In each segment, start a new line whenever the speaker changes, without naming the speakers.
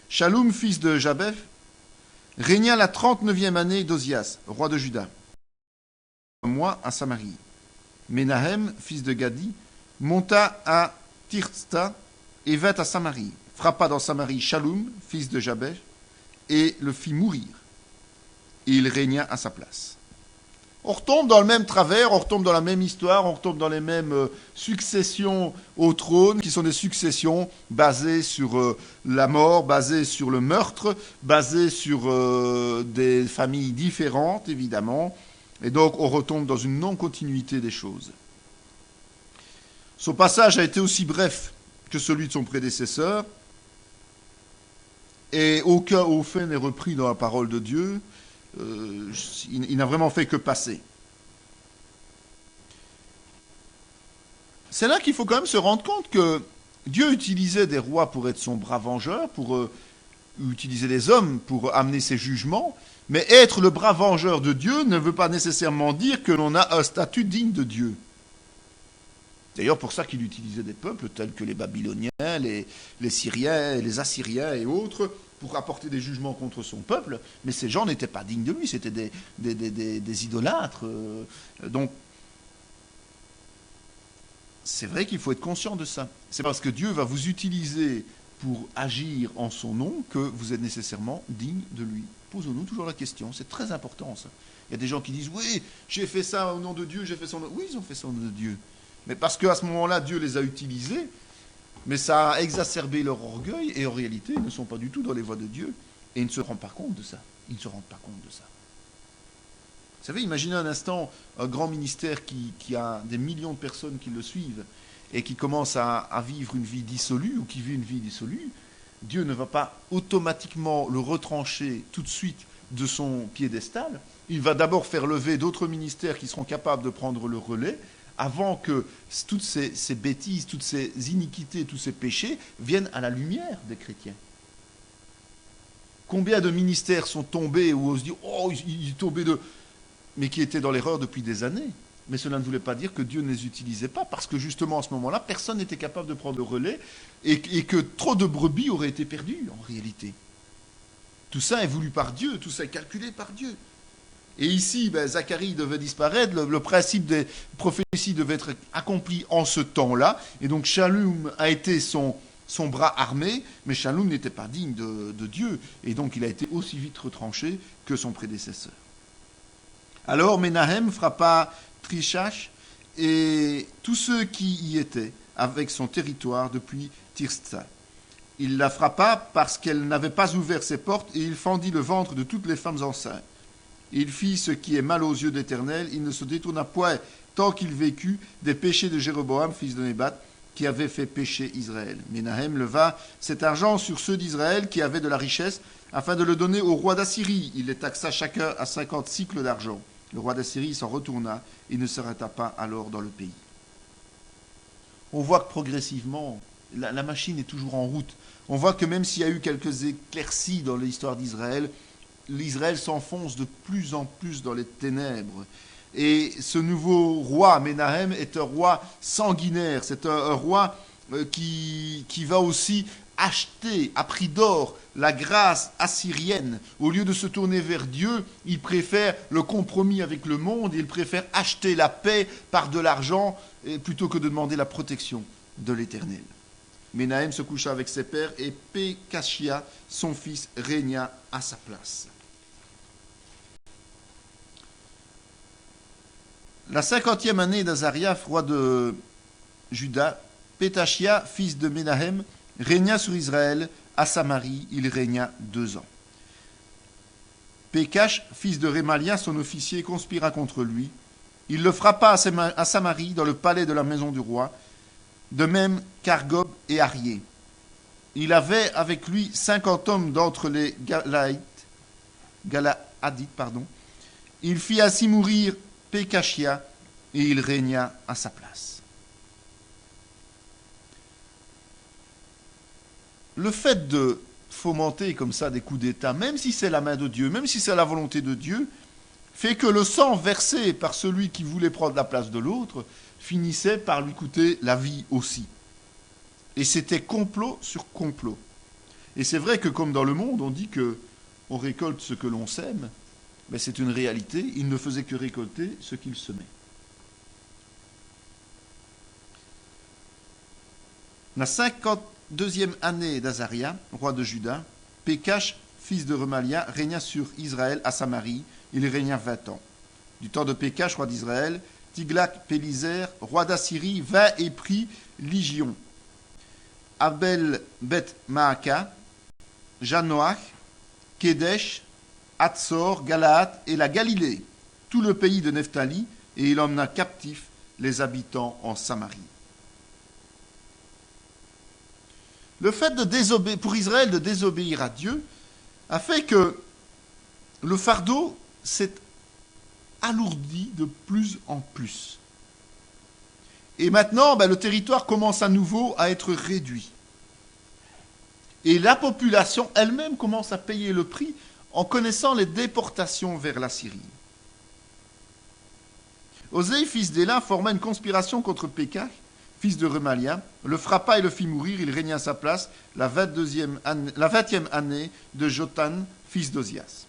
Shaloum, fils de Jabef, régna la 39e année d'Ozias, roi de Juda. Un mois à Samarie. Menahem, fils de Gadi, monta à Tirtsta et vint à Samarie. Frappa dans Samarie Shaloum, fils de Jabef, et le fit mourir. Et il régna à sa place. On retombe dans le même travers, on retombe dans la même histoire, on retombe dans les mêmes successions au trône, qui sont des successions basées sur la mort, basées sur le meurtre, basées sur des familles différentes, évidemment. Et donc, on retombe dans une non-continuité des choses. Son passage a été aussi bref que celui de son prédécesseur, et aucun au fait n'est repris dans la parole de Dieu. Il n'a vraiment fait que passer. C'est là qu'il faut quand même se rendre compte que Dieu utilisait des rois pour être son bras vengeur, pour utiliser les hommes pour amener ses jugements, mais être le bras vengeur de Dieu ne veut pas nécessairement dire que l'on a un statut digne de Dieu. D'ailleurs, pour ça qu'il utilisait des peuples tels que les Babyloniens, les Syriens, les Assyriens et autres, pour apporter des jugements contre son peuple, mais ces gens n'étaient pas dignes de lui, c'était des idolâtres. Donc, c'est vrai qu'il faut être conscient de ça. C'est parce que Dieu va vous utiliser pour agir en son nom que vous êtes nécessairement digne de lui. Posons-nous toujours la question, c'est très important ça. Il y a des gens qui disent, oui, j'ai fait ça au nom de Dieu, j'ai fait ça au nom... Oui, ils ont fait ça au nom de Dieu. Mais parce qu'à ce moment-là, Dieu les a utilisés, mais ça a exacerbé leur orgueil, et en réalité, ils ne sont pas du tout dans les voies de Dieu, et ils ne se rendent pas compte de ça. Ils ne se rendent pas compte de ça. Vous savez, imaginez un instant un grand ministère qui a des millions de personnes qui le suivent, et qui commence à vivre une vie dissolue, ou qui vit une vie dissolue. Dieu ne va pas automatiquement le retrancher tout de suite de son piédestal. Il va d'abord faire lever d'autres ministères qui seront capables de prendre le relais, avant que toutes ces bêtises, toutes ces iniquités, tous ces péchés viennent à la lumière des chrétiens. Combien de ministères sont tombés, où on se dit « Oh, il est tombé de... » mais qui étaient dans l'erreur depuis des années. Mais cela ne voulait pas dire que Dieu ne les utilisait pas, parce que justement, à ce moment-là, personne n'était capable de prendre le relais, et que trop de brebis auraient été perdues, en réalité. Tout ça est voulu par Dieu, tout ça est calculé par Dieu. Et ici, Zacharie devait disparaître, le principe des prophéties devait être accompli en ce temps-là, et donc Shaloum a été son bras armé, mais Shaloum n'était pas digne de Dieu, et donc il a été aussi vite retranché que son prédécesseur. Alors Menahem frappa Trichash et tous ceux qui y étaient, avec son territoire depuis Tirtsa. Il la frappa parce qu'elle n'avait pas ouvert ses portes, et il fendit le ventre de toutes les femmes enceintes. Il fit ce qui est mal aux yeux d'Éternel, il ne se détourna point, tant qu'il vécut, des péchés de Jéroboam, fils de Nébat, qui avait fait pécher Israël. Menahem leva cet argent sur ceux d'Israël qui avaient de la richesse, afin de le donner au roi d'Assyrie. Il les taxa chacun à 50 cycles d'argent. Le roi d'Assyrie s'en retourna et ne s'arrêta pas alors dans le pays. On voit que progressivement, la machine est toujours en route. On voit que même s'il y a eu quelques éclaircies dans l'histoire d'Israël, l'Israël s'enfonce de plus en plus dans les ténèbres. Et ce nouveau roi, Menahem, est un roi sanguinaire. C'est un roi qui va aussi acheter à prix d'or la grâce assyrienne. Au lieu de se tourner vers Dieu, il préfère le compromis avec le monde, il préfère acheter la paix par de l'argent plutôt que de demander la protection de l'Éternel. Menahem se coucha avec ses pères et Pékachia, son fils, régna à sa place. La 50e année d'Azariah, roi de Juda, Pétachia, fils de Menahem, régna sur Israël. À Samarie, il régna 2 ans. Pékach, fils de Rémalia, son officier, conspira contre lui. Il le frappa à Samarie, dans le palais de la maison du roi, de même qu'Argob et Arié. Il avait avec lui 50 hommes d'entre les Galaadites. Il fit ainsi mourir Pékachia, et il régna à sa place. Le fait de fomenter comme ça des coups d'État, même si c'est la main de Dieu, même si c'est la volonté de Dieu, fait que le sang versé par celui qui voulait prendre la place de l'autre finissait par lui coûter la vie aussi. Et c'était complot sur complot. Et c'est vrai que comme dans le monde, on dit que on récolte ce que l'on sème, mais c'est une réalité, il ne faisait que récolter ce qu'il semait. La 52e année d'Azaria, roi de Juda, Pécache, fils de Remalia, régna sur Israël à Samarie. Il régna 20 ans. Du temps de Pécache, roi d'Israël, Tiglath-Péliser, roi d'Assyrie, vint et prit Ligion, Abel Beth Maaka, Janoach, Kédesh, Hatzor, Galaad et la Galilée, tout le pays de Nephtali, et il emmena captifs les habitants en Samarie. Le fait pour Israël de désobéir à Dieu a fait que le fardeau s'est alourdi de plus en plus. Et maintenant, le territoire commence à nouveau à être réduit. Et la population elle-même commence à payer le prix en connaissant les déportations vers la Syrie. Osée, fils d'Éla, forma une conspiration contre Pékach, fils de Remalia, le frappa et le fit mourir, il régna à sa place la 20e année de Jotan, fils d'Ozias.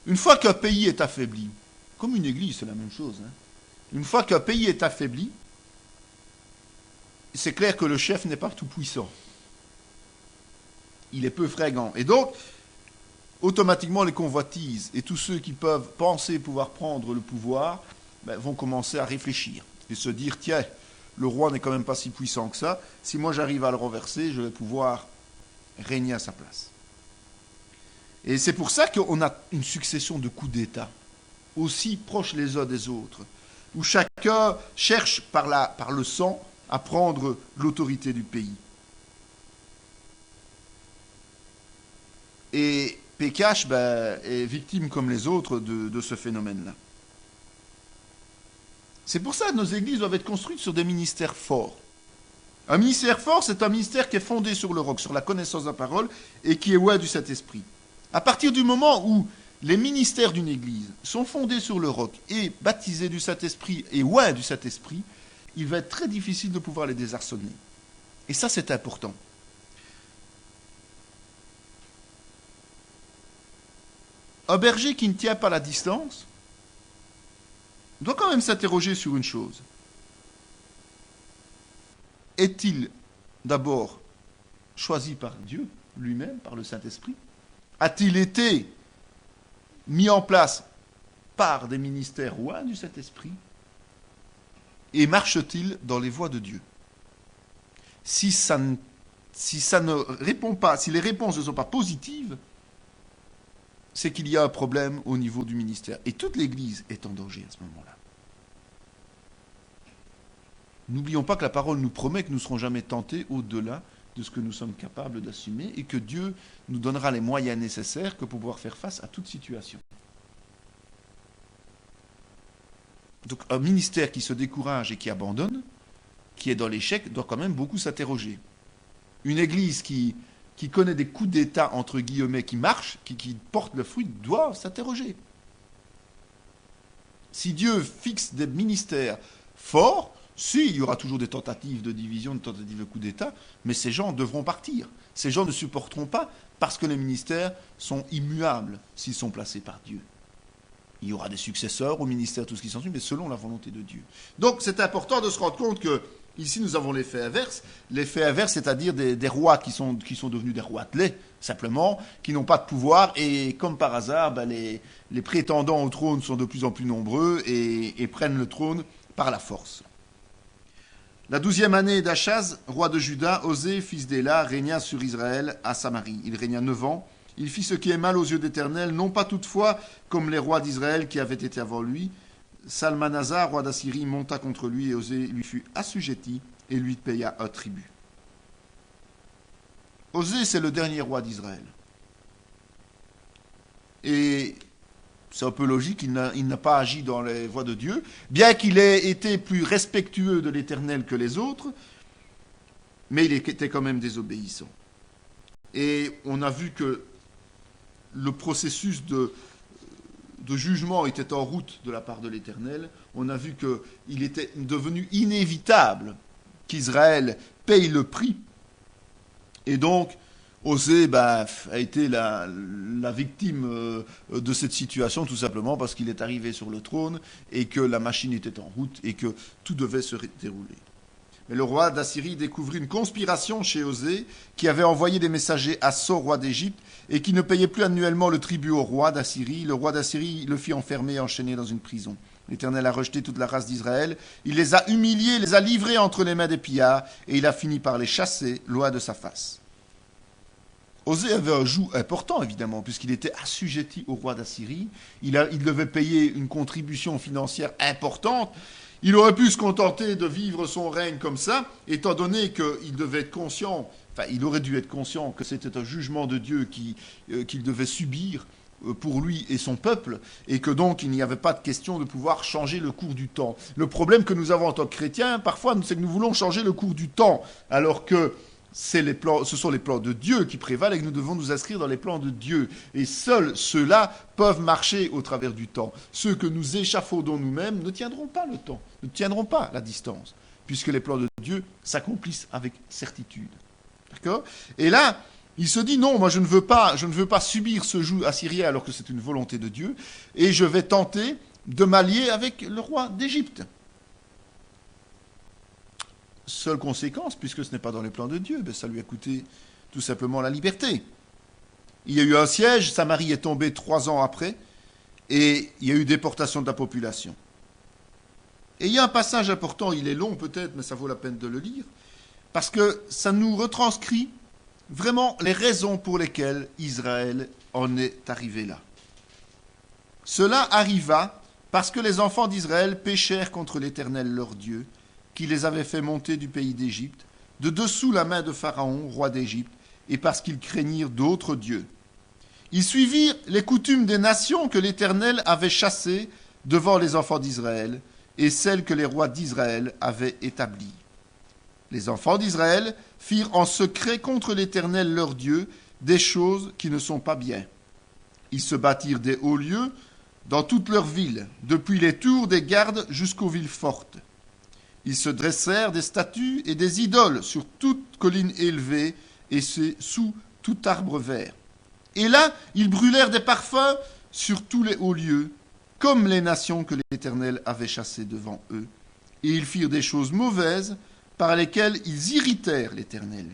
Une fois qu'un pays est affaibli, comme une église, c'est la même chose, une fois qu'un pays est affaibli, c'est clair que le chef n'est pas tout puissant. Il est peu fréquent. Et donc, automatiquement, les convoitises et tous ceux qui peuvent penser pouvoir prendre le pouvoir vont commencer à réfléchir et se dire, tiens, le roi n'est quand même pas si puissant que ça. Si moi j'arrive à le renverser, je vais pouvoir régner à sa place. Et c'est pour ça qu'on a une succession de coups d'État, aussi proches les uns des autres, où chacun cherche par le sang à prendre l'autorité du pays. Et Pécache est victime comme les autres de ce phénomène-là. C'est pour ça que nos églises doivent être construites sur des ministères forts. Un ministère fort, c'est un ministère qui est fondé sur le roc, sur la connaissance de la parole, et qui est oint du Saint-Esprit. À partir du moment où les ministères d'une église sont fondés sur le roc et baptisés du Saint-Esprit et oint du Saint-Esprit, il va être très difficile de pouvoir les désarçonner. Et ça, c'est important. Un berger qui ne tient pas la distance doit quand même s'interroger sur une chose. Est-il d'abord choisi par Dieu lui-même, par le Saint-Esprit? A-t-il été mis en place par des ministères oints du Saint-Esprit? Et marche-t-il dans les voies de Dieu? Si ça ne répond pas, si les réponses ne sont pas positives, c'est qu'il y a un problème au niveau du ministère. Et toute l'Église est en danger à ce moment-là. N'oublions pas que la parole nous promet que nous ne serons jamais tentés au-delà de ce que nous sommes capables d'assumer et que Dieu nous donnera les moyens nécessaires pour pouvoir faire face à toute situation. Donc un ministère qui se décourage et qui abandonne, qui est dans l'échec, doit quand même beaucoup s'interroger. Une église qui connaît des coups d'État, entre guillemets, qui marchent, qui portent le fruit, doit s'interroger. Si Dieu fixe des ministères forts, si, il y aura toujours des tentatives de division, des tentatives de coup d'État, mais ces gens devront partir. Ces gens ne supporteront pas parce que les ministères sont immuables s'ils sont placés par Dieu. Il y aura des successeurs au ministère, tout ce qui s'ensuit, mais selon la volonté de Dieu. Donc c'est important de se rendre compte que ici nous avons l'effet inverse. L'effet inverse, c'est-à-dire des rois qui sont devenus des roitelets, simplement, qui n'ont pas de pouvoir, et comme par hasard, les prétendants au trône sont de plus en plus nombreux et prennent le trône par la force. La 12e année d'Achaz, roi de Juda, Osée, fils d'Éla, régna sur Israël à Samarie. Il régna 9 ans. Il fit ce qui est mal aux yeux d'Éternel, non pas toutefois comme les rois d'Israël qui avaient été avant lui. Salmanasar, roi d'Assyrie, monta contre lui et Osée lui fut assujetti et lui paya un tribut. Osée, c'est le dernier roi d'Israël. Et c'est un peu logique, il n'a pas agi dans les voies de Dieu, bien qu'il ait été plus respectueux de l'Éternel que les autres, mais il était quand même désobéissant. Et on a vu que le processus de jugement était en route de la part de l'Éternel. On a vu qu'il était devenu inévitable qu'Israël paye le prix. Et donc, Osée a été la victime de cette situation, tout simplement parce qu'il est arrivé sur le trône et que la machine était en route et que tout devait se dérouler. Mais le roi d'Assyrie découvrit une conspiration chez Osée, qui avait envoyé des messagers à So, roi d'Égypte, et qui ne payait plus annuellement le tribut au roi d'Assyrie. Le roi d'Assyrie le fit enfermer et enchaîner dans une prison. L'Éternel a rejeté toute la race d'Israël. Il les a humiliés, les a livrés entre les mains des pillards, et il a fini par les chasser loin de sa face. Osée avait un joug important, évidemment, puisqu'il était assujetti au roi d'Assyrie. Il devait payer une contribution financière importante. Il aurait pu se contenter de vivre son règne comme ça, étant donné qu'il devait être conscient, il aurait dû être conscient que c'était un jugement de Dieu qu'il devait subir pour lui et son peuple, et que donc il n'y avait pas de question de pouvoir changer le cours du temps. Le problème que nous avons en tant que chrétiens, parfois, c'est que nous voulons changer le cours du temps, alors que ce sont les plans de Dieu qui prévalent et que nous devons nous inscrire dans les plans de Dieu. Et seuls ceux-là peuvent marcher au travers du temps. Ceux que nous échafaudons nous-mêmes ne tiendront pas le temps, ne tiendront pas la distance, puisque les plans de Dieu s'accomplissent avec certitude. D'accord ? Et là, il se dit non, moi je ne veux pas subir ce joug assyrien alors que c'est une volonté de Dieu, et je vais tenter de m'allier avec le roi d'Égypte. Seule conséquence, puisque ce n'est pas dans les plans de Dieu, ça lui a coûté tout simplement la liberté. Il y a eu un siège, Samarie est tombée 3 ans après, et il y a eu déportation de la population. Et il y a un passage important, il est long peut-être, mais ça vaut la peine de le lire, parce que ça nous retranscrit vraiment les raisons pour lesquelles Israël en est arrivé là. Cela arriva parce que les enfants d'Israël péchèrent contre l'Éternel leur Dieu, qui les avait fait monter du pays d'Égypte, de dessous la main de Pharaon, roi d'Égypte, et parce qu'ils craignirent d'autres dieux. Ils suivirent les coutumes des nations que l'Éternel avait chassées devant les enfants d'Israël, et celles que les rois d'Israël avaient établies. Les enfants d'Israël firent en secret contre l'Éternel leur Dieu des choses qui ne sont pas bien. Ils se bâtirent des hauts lieux dans toutes leurs villes, depuis les tours des gardes jusqu'aux villes fortes. Ils se dressèrent des statues et des idoles sur toute colline élevée et sous tout arbre vert. Et là, ils brûlèrent des parfums sur tous les hauts lieux, comme les nations que l'Éternel avait chassées devant eux. Et ils firent des choses mauvaises par lesquelles ils irritèrent l'Éternel.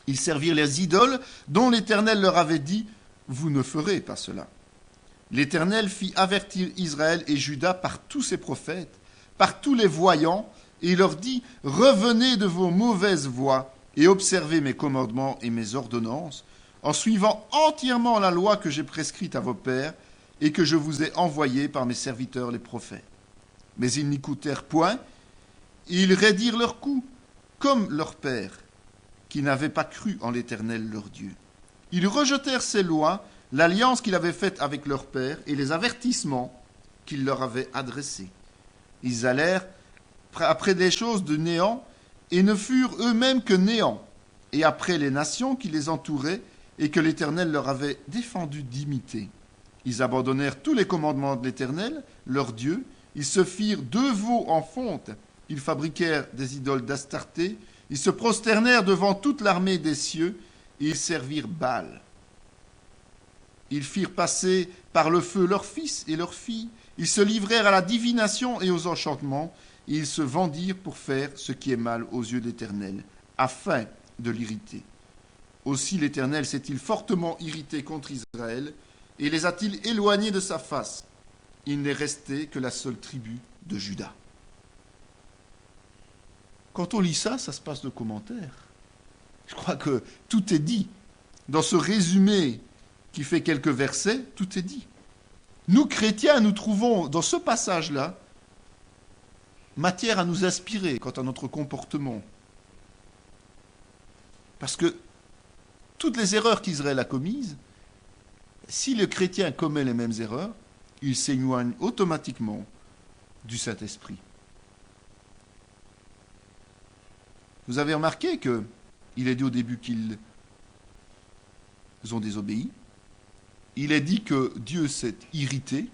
Ils servirent les idoles dont l'Éternel leur avait dit « Vous ne ferez pas cela ». L'Éternel fit avertir Israël et Juda par tous ses prophètes, par tous les voyants, et il leur dit « Revenez de vos mauvaises voies et observez mes commandements et mes ordonnances, en suivant entièrement la loi que j'ai prescrite à vos pères et que je vous ai envoyée par mes serviteurs les prophètes. » Mais ils n'écoutèrent point, et ils raidirent leur cou, comme leurs pères, qui n'avaient pas cru en l'Éternel leur Dieu. Ils rejetèrent ces lois, l'alliance qu'il avait faite avec leurs pères et les avertissements qu'il leur avait adressés. Ils allèrent après des choses de néant et ne furent eux-mêmes que néant, et après les nations qui les entouraient et que l'Éternel leur avait défendu d'imiter. Ils abandonnèrent tous les commandements de l'Éternel, leur Dieu, ils se firent 2 veaux en fonte, ils fabriquèrent des idoles d'Astarté, ils se prosternèrent devant toute l'armée des cieux, et ils servirent Baal. Ils firent passer par le feu leurs fils et leurs filles, ils se livrèrent à la divination et aux enchantements, et ils se vendirent pour faire ce qui est mal aux yeux de l'Éternel, afin de l'irriter. Aussi l'Éternel s'est-il fortement irrité contre Israël, et les a-t-il éloignés de sa face. Il n'est resté que la seule tribu de Juda. Quand on lit ça, ça se passe de commentaires. Je crois que tout est dit. Dans ce résumé qui fait quelques versets, tout est dit. Nous, chrétiens, nous trouvons dans ce passage-là matière à nous inspirer quant à notre comportement. Parce que toutes les erreurs qu'Israël a commises, si le chrétien commet les mêmes erreurs, il s'éloigne automatiquement du Saint-Esprit. Vous avez remarqué qu'il est dit au début qu'ils ont désobéi. Il est dit que Dieu s'est irrité.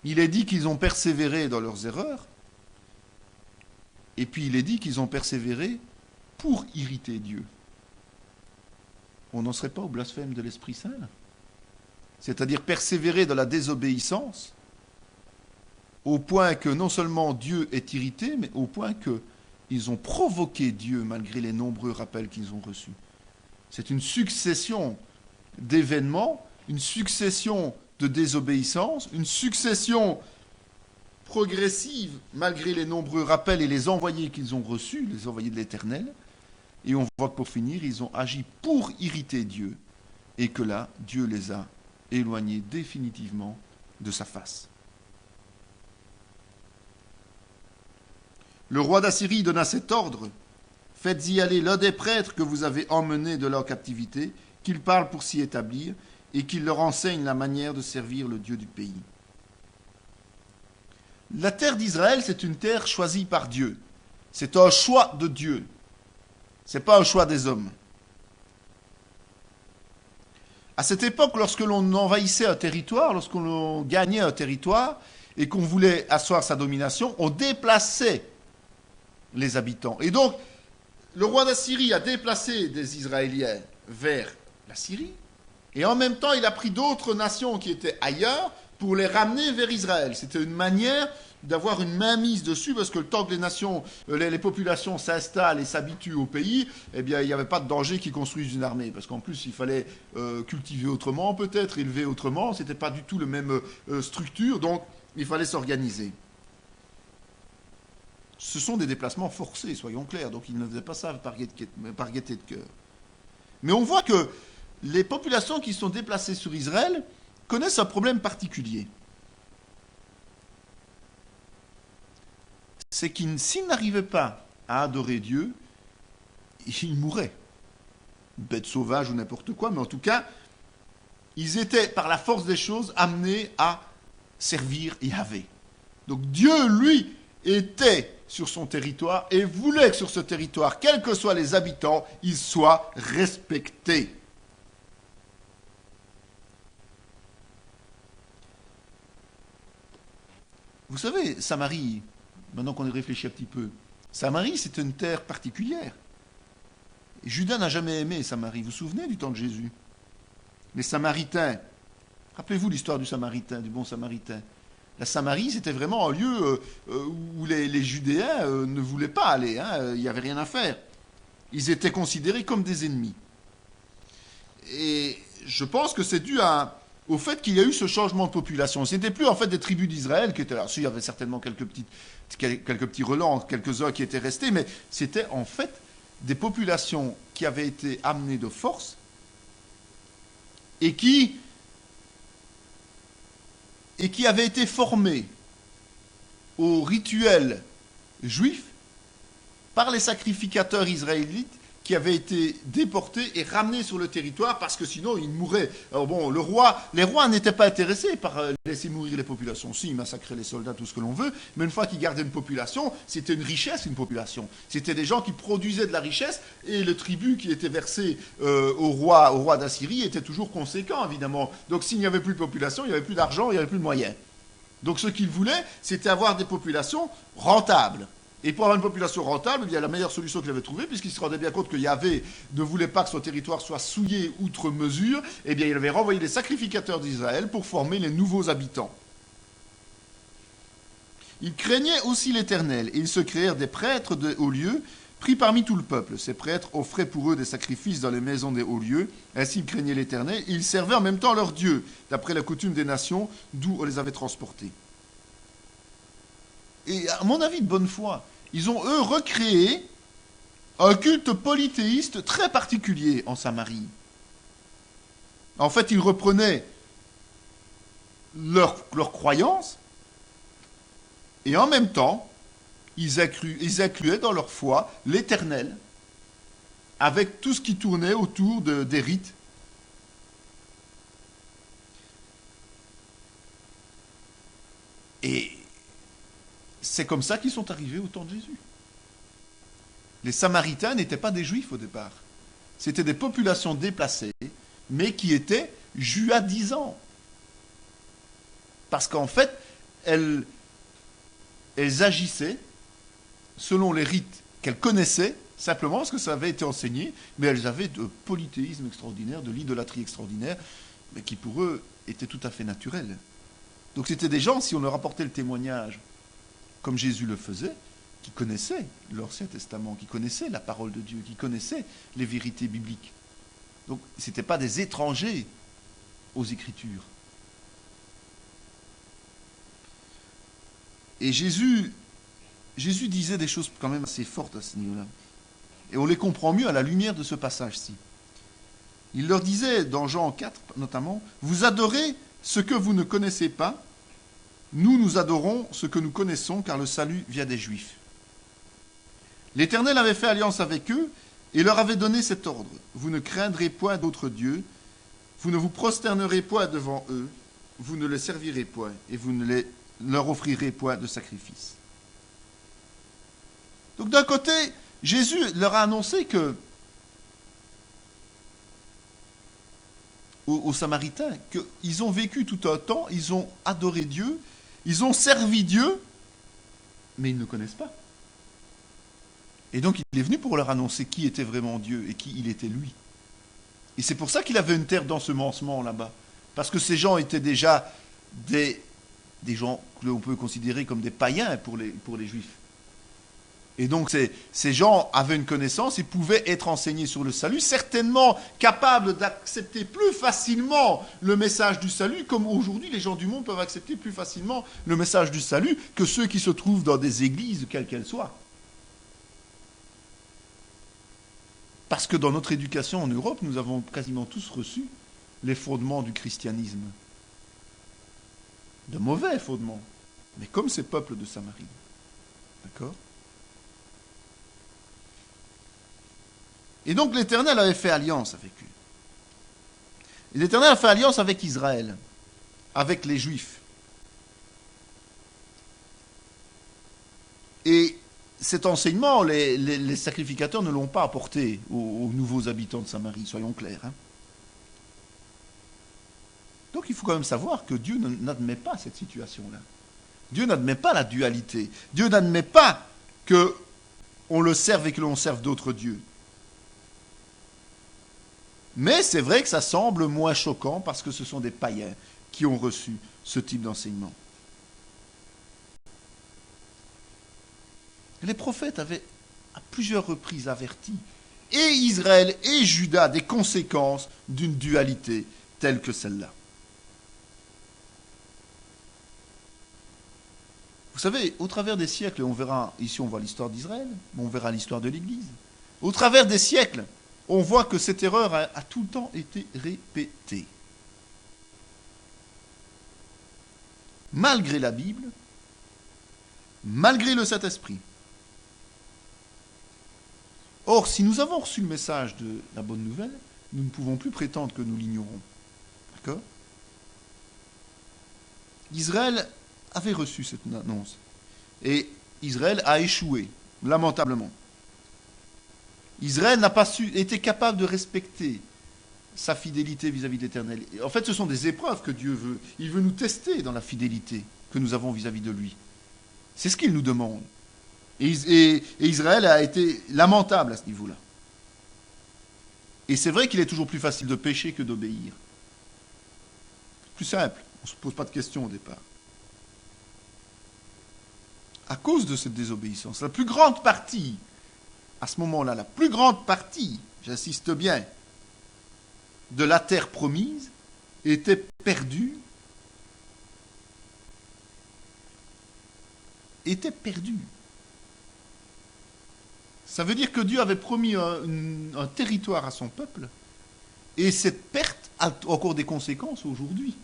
Il est dit qu'ils ont persévéré dans leurs erreurs. Et puis il est dit qu'ils ont persévéré pour irriter Dieu, on n'en serait pas au blasphème de l'Esprit Saint? C'est-à-dire persévérer dans la désobéissance, au point que non seulement Dieu est irrité, mais au point qu'ils ont provoqué Dieu malgré les nombreux rappels qu'ils ont reçus. C'est une succession d'événements, une succession de désobéissance, une succession progressive malgré les nombreux rappels et les envoyés qu'ils ont reçus, les envoyés de l'Éternel. Et on voit que pour finir, ils ont agi pour irriter Dieu, et que là, Dieu les a éloignés définitivement de sa face. Le roi d'Assyrie donna cet ordre: faites-y aller l'un des prêtres que vous avez emmenés de leur captivité, qu'il parle pour s'y établir, et qu'il leur enseigne la manière de servir le Dieu du pays. La terre d'Israël, c'est une terre choisie par Dieu. C'est un choix de Dieu. Ce n'est pas un choix des hommes. À cette époque, lorsque l'on envahissait un territoire, lorsque l'on gagnait un territoire et qu'on voulait asseoir sa domination, on déplaçait les habitants. Et donc, le roi d'Assyrie a déplacé des Israéliens vers la Syrie, et en même temps, il a pris d'autres nations qui étaient ailleurs pour les ramener vers Israël. C'était une manière d'avoir une mainmise dessus, parce que le temps que les nations, les populations s'installent et s'habituent au pays, eh bien, il n'y avait pas de danger qu'ils construisent une armée, parce qu'en plus, il fallait cultiver autrement, peut-être, élever autrement, c'était pas du tout la même structure, donc il fallait s'organiser. Ce sont des déplacements forcés, soyons clairs, donc ils ne faisaient pas ça par gaieté de cœur. Mais on voit que les populations qui sont déplacées sur Israël connaissent un problème particulier. C'est qu'ils, s'ils n'arrivaient pas à adorer Dieu, ils mouraient. Bêtes sauvages ou n'importe quoi, mais en tout cas, ils étaient, par la force des choses, amenés à servir Yahvé. Donc Dieu, lui, était sur son territoire et voulait que sur ce territoire, quels que soient les habitants, ils soient respectés. Vous savez, Samarie, maintenant qu'on y réfléchit un petit peu, Samarie, c'est une terre particulière. Judas n'a jamais aimé Samarie. Vous vous souvenez du temps de Jésus? Les Samaritains, rappelez-vous l'histoire du Samaritain, du bon Samaritain. La Samarie, c'était vraiment un lieu où les Judéens ne voulaient pas aller. Il n'y avait rien à faire. Ils étaient considérés comme des ennemis. Et je pense que c'est dû au fait qu'il y a eu ce changement de population. Ce n'était plus en fait des tribus d'Israël qui étaient là. Il y avait certainement quelques petits relents, quelques-uns qui étaient restés, mais c'était en fait des populations qui avaient été amenées de force et qui avaient été formées au rituel juif par les sacrificateurs israélites qui avaient été déportés et ramenés sur le territoire parce que sinon ils mouraient. Alors bon, les rois n'étaient pas intéressés par laisser mourir les populations. Si, ils massacraient les soldats, tout ce que l'on veut, mais une fois qu'ils gardaient une population, c'était une richesse, une population. C'était des gens qui produisaient de la richesse et le tribut qui était versé au roi d'Assyrie était toujours conséquent, évidemment. Donc s'il n'y avait plus de population, il n'y avait plus d'argent, il n'y avait plus de moyens. Donc ce qu'ils voulaient, c'était avoir des populations rentables. Et pour avoir une population rentable, il y a la meilleure solution qu'il avait trouvée, puisqu'il se rendait bien compte que Yahvé ne voulait pas que son territoire soit souillé outre mesure, eh bien il avait renvoyé les sacrificateurs d'Israël pour former les nouveaux habitants. Ils craignaient aussi l'Éternel, et ils se créèrent des prêtres de hauts lieux, pris parmi tout le peuple. Ces prêtres offraient pour eux des sacrifices dans les maisons des hauts lieux, ainsi ils craignaient l'Éternel, et ils servaient en même temps leur Dieu, d'après la coutume des nations d'où on les avait transportés. Et à mon avis, de bonne foi, ils ont, eux, recréé un culte polythéiste très particulier en Samarie. En fait, ils reprenaient leur croyance et en même temps, ils incluaient dans leur foi l'Éternel avec tout ce qui tournait autour des rites. Et c'est comme ça qu'ils sont arrivés au temps de Jésus. Les Samaritains n'étaient pas des Juifs au départ. C'était des populations déplacées, mais qui étaient judaïsants. Parce qu'en fait, elles agissaient selon les rites qu'elles connaissaient, simplement parce que ça avait été enseigné, mais elles avaient de polythéisme extraordinaire, de l'idolâtrie extraordinaire, mais qui pour eux était tout à fait naturel. Donc c'était des gens, si on leur apportait le témoignage, comme Jésus le faisait, qui connaissaient l'Ancien Testament, qui connaissaient la parole de Dieu, qui connaissaient les vérités bibliques. Donc ce n'étaient pas des étrangers aux Écritures. Et Jésus disait des choses quand même assez fortes à ce niveau-là. Et on les comprend mieux à la lumière de ce passage-ci. Il leur disait, dans Jean 4 notamment, « Vous adorez ce que vous ne connaissez pas, nous adorons ce que nous connaissons, car le salut vient des Juifs. » L'Éternel avait fait alliance avec eux et leur avait donné cet ordre. « Vous ne craindrez point d'autres dieux, vous ne vous prosternerez point devant eux, vous ne les servirez point, et vous ne leur offrirez point de sacrifice. » Donc d'un côté, Jésus leur a annoncé que, aux Samaritains, qu'ils ont vécu tout un temps, ils ont adoré Dieu, ils ont servi Dieu, mais ils ne connaissent pas. Et donc il est venu pour leur annoncer qui était vraiment Dieu et qui il était lui. Et c'est pour ça qu'il avait une terre d'ensemencement là-bas. Parce que ces gens étaient déjà des gens que l'on peut considérer comme des païens pour les Juifs. Et donc ces gens avaient une connaissance, ils pouvaient être enseignés sur le salut, certainement capables d'accepter plus facilement le message du salut, comme aujourd'hui les gens du monde peuvent accepter plus facilement le message du salut que ceux qui se trouvent dans des églises, quelles qu'elles soient. Parce que dans notre éducation en Europe, nous avons quasiment tous reçu les fondements du christianisme. De mauvais fondements, mais comme ces peuples de Samarie. D'accord ? Et donc l'Éternel avait fait alliance avec eux. Et l'Éternel a fait alliance avec Israël, avec les Juifs. Et cet enseignement, les sacrificateurs ne l'ont pas apporté aux nouveaux habitants de Samarie, soyons clairs. Hein. Donc il faut quand même savoir que Dieu n'admet pas cette situation-là. Dieu n'admet pas la dualité. Dieu n'admet pas qu'on le serve et que l'on serve d'autres dieux. Mais c'est vrai que ça semble moins choquant parce que ce sont des païens qui ont reçu ce type d'enseignement. Les prophètes avaient à plusieurs reprises averti et Israël et Juda des conséquences d'une dualité telle que celle-là. Vous savez, au travers des siècles, on verra, ici on voit l'histoire d'Israël, mais on verra l'histoire de l'Église. Au travers des siècles, on voit que cette erreur a tout le temps été répétée. Malgré la Bible, malgré le Saint-Esprit. Or, si nous avons reçu le message de la bonne nouvelle, nous ne pouvons plus prétendre que nous l'ignorons. D'accord ? Israël avait reçu cette annonce. Et Israël a échoué, lamentablement. Israël n'a pas été capable de respecter sa fidélité vis-à-vis de l'Éternel. En fait, ce sont des épreuves que Dieu veut. Il veut nous tester dans la fidélité que nous avons vis-à-vis de lui. C'est ce qu'il nous demande. Et Israël a été lamentable à ce niveau-là. Et c'est vrai qu'il est toujours plus facile de pécher que d'obéir. Plus simple, on ne se pose pas de questions au départ. À cause de cette désobéissance, la plus grande partie, à ce moment-là, la plus grande partie, j'insiste bien, de la terre promise était perdue. Ça veut dire que Dieu avait promis un territoire à son peuple, et cette perte a encore des conséquences aujourd'hui.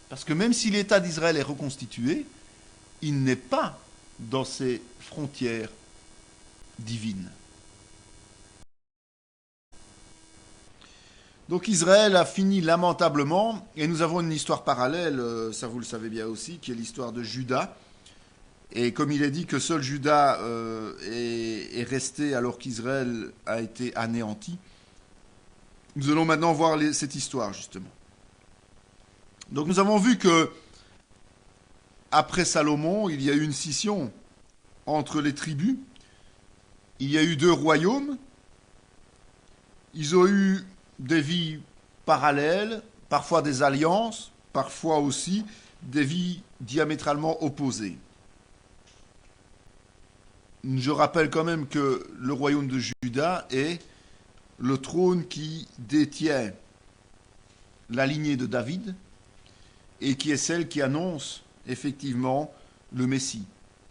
Parce que même si l'État d'Israël est reconstitué, il n'est pas dans ses frontières divines. Donc Israël a fini lamentablement, et nous avons une histoire parallèle, ça vous le savez bien aussi, qui est l'histoire de Juda. Et comme il est dit que seul Juda est resté alors qu'Israël a été anéanti, nous allons maintenant voir cette histoire justement. Donc nous avons vu que après Salomon, il y a eu une scission entre les tribus, il y a eu deux royaumes. Ils ont eu des vies parallèles, parfois des alliances, parfois aussi des vies diamétralement opposées. Je rappelle quand même que le royaume de Juda est le trône qui détient la lignée de David et qui est celle qui annonce effectivement le Messie.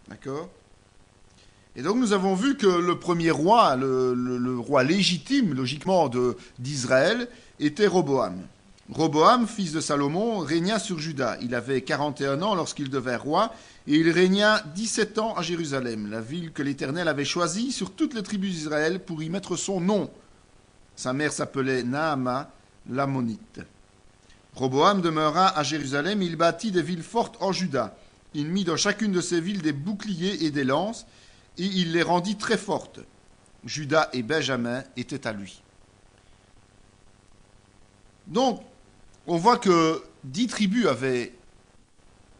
D'accord ? Et donc nous avons vu que le premier roi, le roi légitime, logiquement, d'Israël, était Roboam. Roboam, fils de Salomon, régna sur Juda. Il avait 41 ans lorsqu'il devint roi, et il régna 17 ans à Jérusalem, la ville que l'Éternel avait choisie sur toutes les tribus d'Israël pour y mettre son nom. Sa mère s'appelait Naama, l'Ammonite. Roboam demeura à Jérusalem, et il bâtit des villes fortes en Juda. Il mit dans chacune de ces villes des boucliers et des lances, et il les rendit très fortes. Juda et Benjamin étaient à lui. Donc, on voit que 10 tribus avaient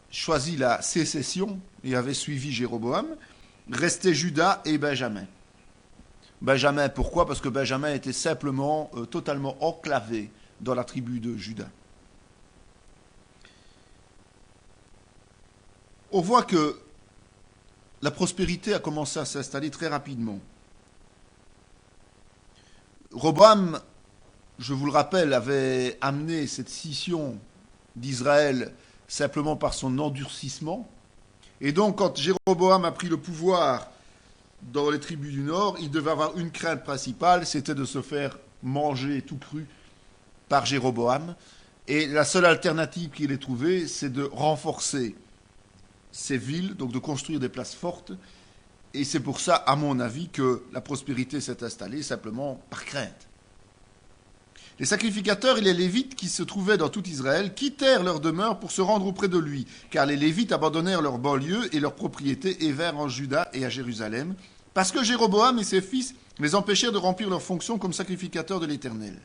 choisi la sécession et avaient suivi Jéroboam. Restaient Juda et Benjamin. Benjamin, pourquoi ? Parce que Benjamin était simplement, totalement enclavé dans la tribu de Juda. On voit que la prospérité a commencé à s'installer très rapidement. Roboam, je vous le rappelle, avait amené cette scission d'Israël simplement par son endurcissement. Et donc, quand Jéroboam a pris le pouvoir dans les tribus du Nord, il devait avoir une crainte principale, c'était de se faire manger tout cru par Jéroboam. Et la seule alternative qu'il ait trouvée, c'est de renforcer ces villes, donc de construire des places fortes. Et c'est pour ça, à mon avis, que la prospérité s'est installée simplement par crainte. Les sacrificateurs et les Lévites qui se trouvaient dans tout Israël quittèrent leur demeure pour se rendre auprès de lui, car les Lévites abandonnèrent leurs banlieues et leurs propriétés et vinrent en Juda et à Jérusalem, parce que Jéroboam et ses fils les empêchèrent de remplir leurs fonctions comme sacrificateurs de l'Éternel.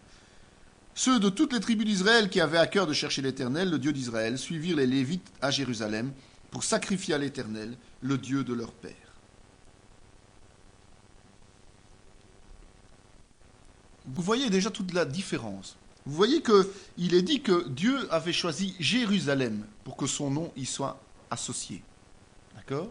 Ceux de toutes les tribus d'Israël qui avaient à cœur de chercher l'Éternel, le Dieu d'Israël, suivirent les Lévites à Jérusalem pour sacrifier à l'Éternel, le Dieu de leur père. Vous voyez déjà toute la différence. Vous voyez qu'il est dit que Dieu avait choisi Jérusalem pour que son nom y soit associé. D'accord ?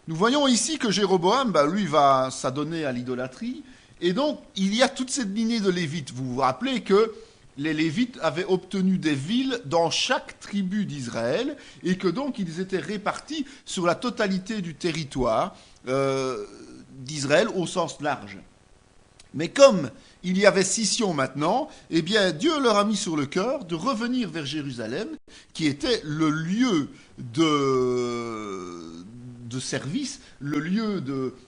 Nous voyons ici que Jéroboam, lui, va s'adonner à l'idolâtrie. Et donc, il y a toute cette lignée de Lévites. Vous vous rappelez que les Lévites avaient obtenu des villes dans chaque tribu d'Israël et que donc ils étaient répartis sur la totalité du territoire d'Israël au sens large. Mais comme il y avait scission maintenant, eh bien Dieu leur a mis sur le cœur de revenir vers Jérusalem, qui était le lieu de service, le lieu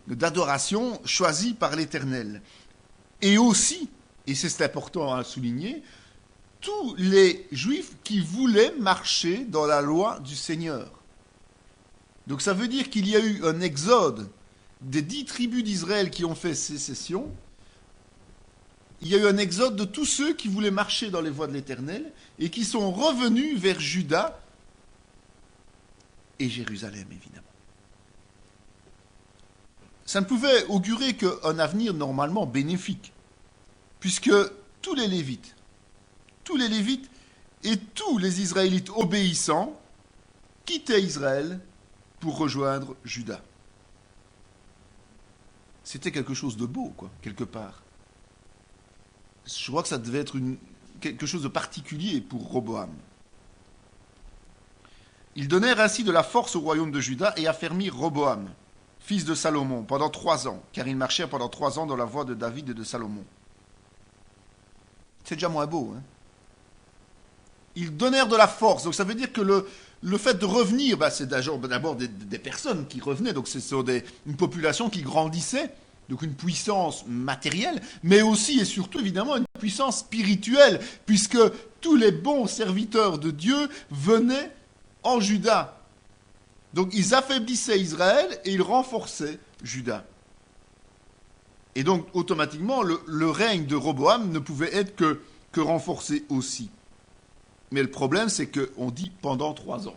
d'adoration choisi par l'Éternel. Et aussi, et c'est important à souligner, tous les Juifs qui voulaient marcher dans la loi du Seigneur. Donc ça veut dire qu'il y a eu un exode des 10 tribus d'Israël qui ont fait sécession. Il y a eu un exode de tous ceux qui voulaient marcher dans les voies de l'Éternel et qui sont revenus vers Juda et Jérusalem, évidemment. Ça ne pouvait augurer qu'un avenir normalement bénéfique, puisque tous les Lévites et tous les Israélites obéissants quittaient Israël pour rejoindre Juda. C'était quelque chose de beau, quelque part. Je crois que ça devait être quelque chose de particulier pour Roboam. Ils donnèrent ainsi de la force au royaume de Juda et affermirent Roboam, fils de Salomon, pendant 3 ans, car ils marchèrent pendant 3 ans dans la voie de David et de Salomon. C'est déjà moins beau, hein ? Ils donnèrent de la force, donc ça veut dire que le fait de revenir, c'est d'abord des personnes qui revenaient, donc c'est une population qui grandissait, donc une puissance matérielle, mais aussi et surtout évidemment une puissance spirituelle, puisque tous les bons serviteurs de Dieu venaient en Juda. Donc ils affaiblissaient Israël et ils renforçaient Juda. Et donc automatiquement le règne de Roboam ne pouvait être que renforcé aussi. Mais le problème c'est qu'on dit pendant 3 ans.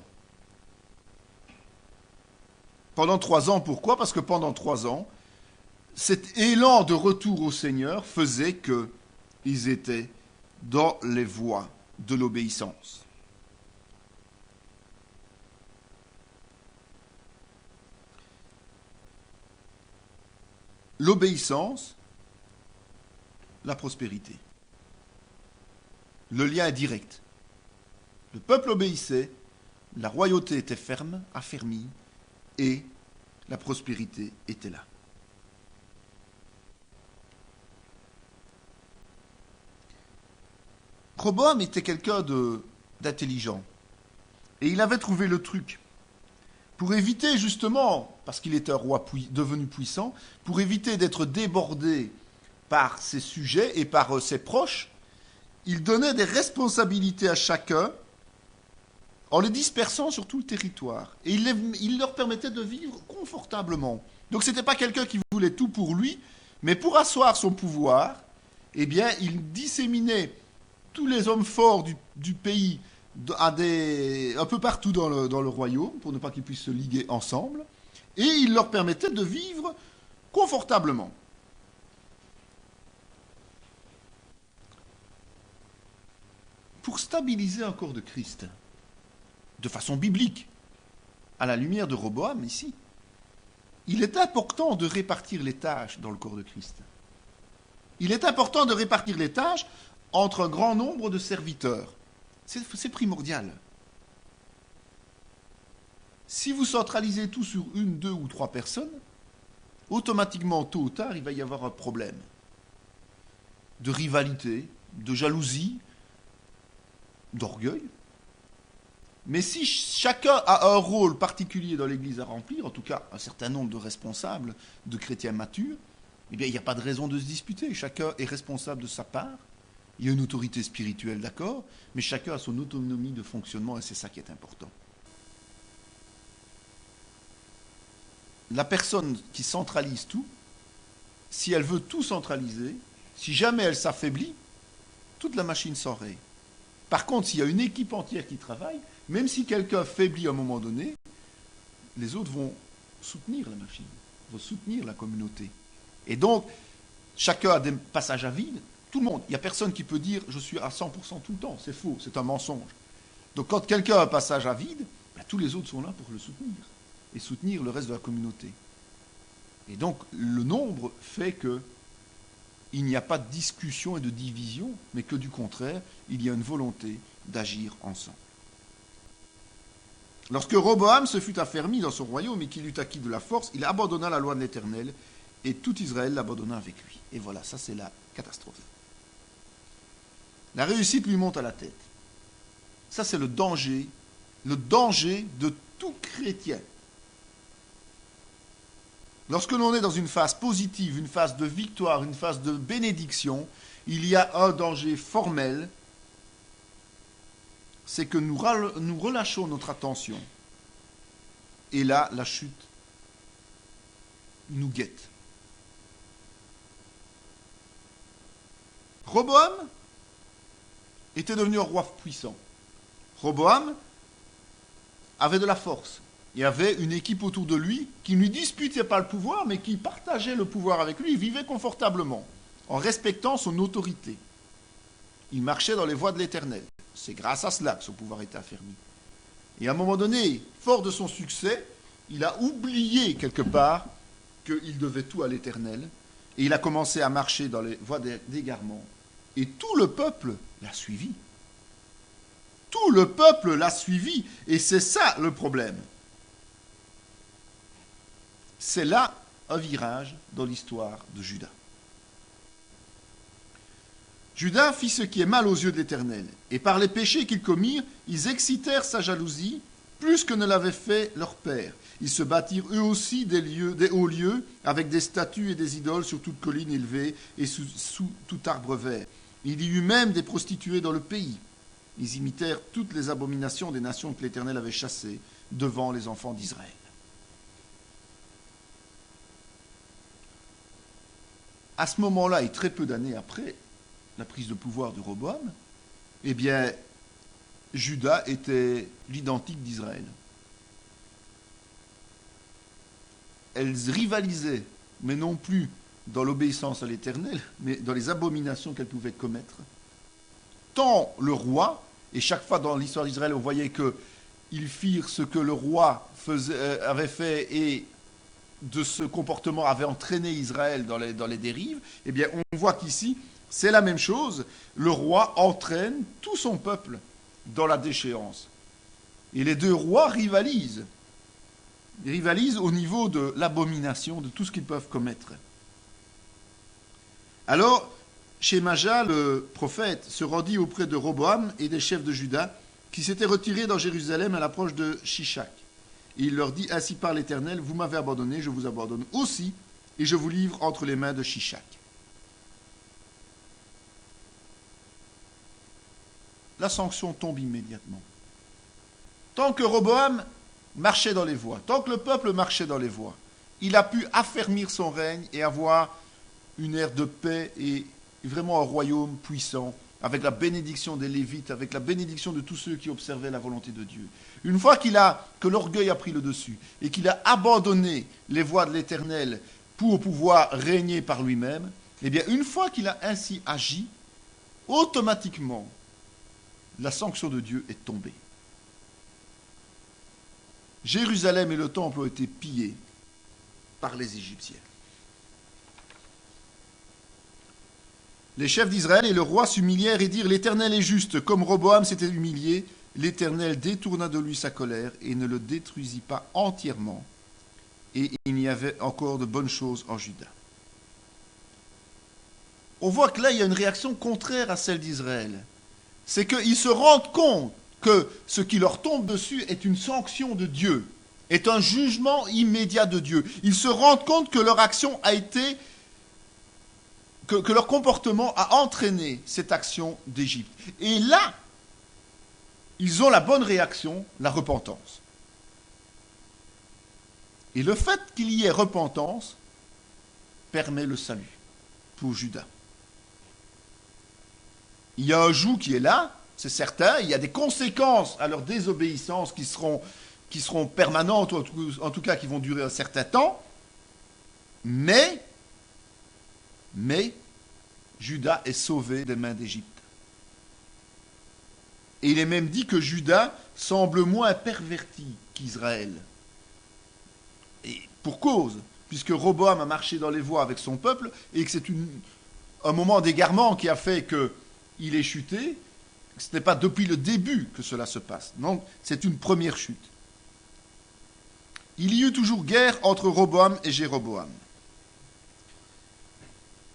Pendant 3 ans, pourquoi ? Parce que pendant 3 ans, cet élan de retour au Seigneur faisait qu'ils étaient dans les voies de l'obéissance. L'obéissance, la prospérité. Le lien est direct. Le peuple obéissait, la royauté était ferme, affermie, et la prospérité était là. Roboam était quelqu'un d'intelligent. Et il avait trouvé le truc. Pour éviter justement, parce qu'il était un roi devenu puissant, pour éviter d'être débordé par ses sujets et par ses proches, il donnait des responsabilités à chacun en les dispersant sur tout le territoire. Et il leur permettait de vivre confortablement. Donc ce n'était pas quelqu'un qui voulait tout pour lui, mais pour asseoir son pouvoir, eh bien, il disséminait tous les hommes forts du pays un peu partout dans le royaume, pour ne pas qu'ils puissent se liguer ensemble, et il leur permettait de vivre confortablement. Pour stabiliser un corps de Christ, de façon biblique, à la lumière de Roboam ici, il est important de répartir les tâches dans le corps de Christ. Il est important de répartir les tâches entre un grand nombre de serviteurs. C'est primordial. Si vous centralisez tout sur une, deux ou trois personnes, automatiquement, tôt ou tard, il va y avoir un problème de rivalité, de jalousie, d'orgueil. Mais si chacun a un rôle particulier dans l'Église à remplir, en tout cas un certain nombre de responsables, de chrétiens matures, eh bien il n'y a pas de raison de se disputer. Chacun est responsable de sa part. Il y a une autorité spirituelle, d'accord, mais chacun a son autonomie de fonctionnement et c'est ça qui est important. La personne qui centralise tout, si elle veut tout centraliser, si jamais elle s'affaiblit, toute la machine s'enraye. Par contre, s'il y a une équipe entière qui travaille, même si quelqu'un faiblit à un moment donné, les autres vont soutenir la machine, vont soutenir la communauté. Et donc, chacun a des passages à vide, tout le monde. Il n'y a personne qui peut dire « je suis à 100% tout le temps ». C'est faux, c'est un mensonge. Donc quand quelqu'un a un passage à vide, ben, tous les autres sont là pour le soutenir et soutenir le reste de la communauté. Et donc, le nombre fait qu'il n'y a pas de discussion et de division, mais que du contraire, il y a une volonté d'agir ensemble. Lorsque Roboam se fut affermi dans son royaume et qu'il eut acquis de la force, il abandonna la loi de l'Éternel et tout Israël l'abandonna avec lui. Et voilà, ça c'est la catastrophe. La réussite lui monte à la tête. Ça c'est le danger de tout chrétien. Lorsque l'on est dans une phase positive, une phase de victoire, une phase de bénédiction, il y a un danger formel, c'est que nous relâchons notre attention. Et là, la chute nous guette. Roboam était devenu un roi puissant. Roboam avait de la force. Il y avait une équipe autour de lui qui ne lui disputait pas le pouvoir, mais qui partageait le pouvoir avec lui. Il vivait confortablement, en respectant son autorité. Il marchait dans les voies de l'Éternel. C'est grâce à cela que son pouvoir était affermi. Et à un moment donné, fort de son succès, il a oublié quelque part qu'il devait tout à l'Éternel. Et il a commencé à marcher dans les voies d'égarement. Et tout le peuple l'a suivi. Tout le peuple l'a suivi. Et c'est ça le problème. C'est là un virage dans l'histoire de Juda. Juda fit ce qui est mal aux yeux de l'Éternel, et par les péchés qu'ils commirent, ils excitèrent sa jalousie, plus que ne l'avaient fait leur père. Ils se bâtirent eux aussi des hauts lieux, avec des statues et des idoles sur toute colline élevée et sous tout arbre vert. Il y eut même des prostituées dans le pays. Ils imitèrent toutes les abominations des nations que l'Éternel avait chassées devant les enfants d'Israël. À ce moment-là, et très peu d'années après la prise de pouvoir de Roboam, eh bien, Juda était l'identique d'Israël. Elles rivalisaient, mais non plus dans l'obéissance à l'Éternel, mais dans les abominations qu'elles pouvaient commettre. Tant le roi, et chaque fois dans l'histoire d'Israël, on voyait qu'ils firent ce que le roi avait fait et de ce comportement avait entraîné Israël dans les dérives, eh bien on voit qu'ici, c'est la même chose. Le roi entraîne tout son peuple dans la déchéance. Et les deux rois rivalisent. Ils rivalisent au niveau de l'abomination, de tout ce qu'ils peuvent commettre. Alors, Shemaja, le prophète, se rendit auprès de Roboam et des chefs de Juda, qui s'étaient retirés dans Jérusalem à l'approche de Shishak. Et il leur dit, ainsi parle l'Éternel, vous m'avez abandonné, je vous abandonne aussi, et je vous livre entre les mains de Shishak. La sanction tombe immédiatement. Tant que Roboam marchait dans les voies, tant que le peuple marchait dans les voies, il a pu affermir son règne et avoir une ère de paix et vraiment un royaume puissant, avec la bénédiction des Lévites, avec la bénédiction de tous ceux qui observaient la volonté de Dieu. Une fois que l'orgueil a pris le dessus et qu'il a abandonné les voies de l'Éternel pour pouvoir régner par lui-même, eh bien, une fois qu'il a ainsi agi, automatiquement, la sanction de Dieu est tombée. Jérusalem et le temple ont été pillés par les Égyptiens. Les chefs d'Israël et le roi s'humilièrent et dirent « L'Éternel est juste, comme Roboam s'était humilié. L'Éternel détourna de lui sa colère et ne le détruisit pas entièrement. Et il y avait encore de bonnes choses en Juda. » On voit que là, il y a une réaction contraire à celle d'Israël. C'est qu'ils se rendent compte que ce qui leur tombe dessus est une sanction de Dieu, est un jugement immédiat de Dieu. Ils se rendent compte que leur action a été, que leur comportement a entraîné cette action d'Égypte. Et là, ils ont la bonne réaction, la repentance. Et le fait qu'il y ait repentance permet le salut pour Juda. Il y a un joug qui est là, c'est certain, il y a des conséquences à leur désobéissance qui seront permanentes, ou en tout cas qui vont durer un certain temps, mais Juda est sauvé des mains d'Égypte. Et il est même dit que Juda semble moins perverti qu'Israël. Et pour cause, puisque Roboam a marché dans les voies avec son peuple, et que c'est un moment d'égarement qui a fait qu'il est chuté. Ce n'est pas depuis le début que cela se passe. Non, c'est une première chute. Il y eut toujours guerre entre Roboam et Jéroboam.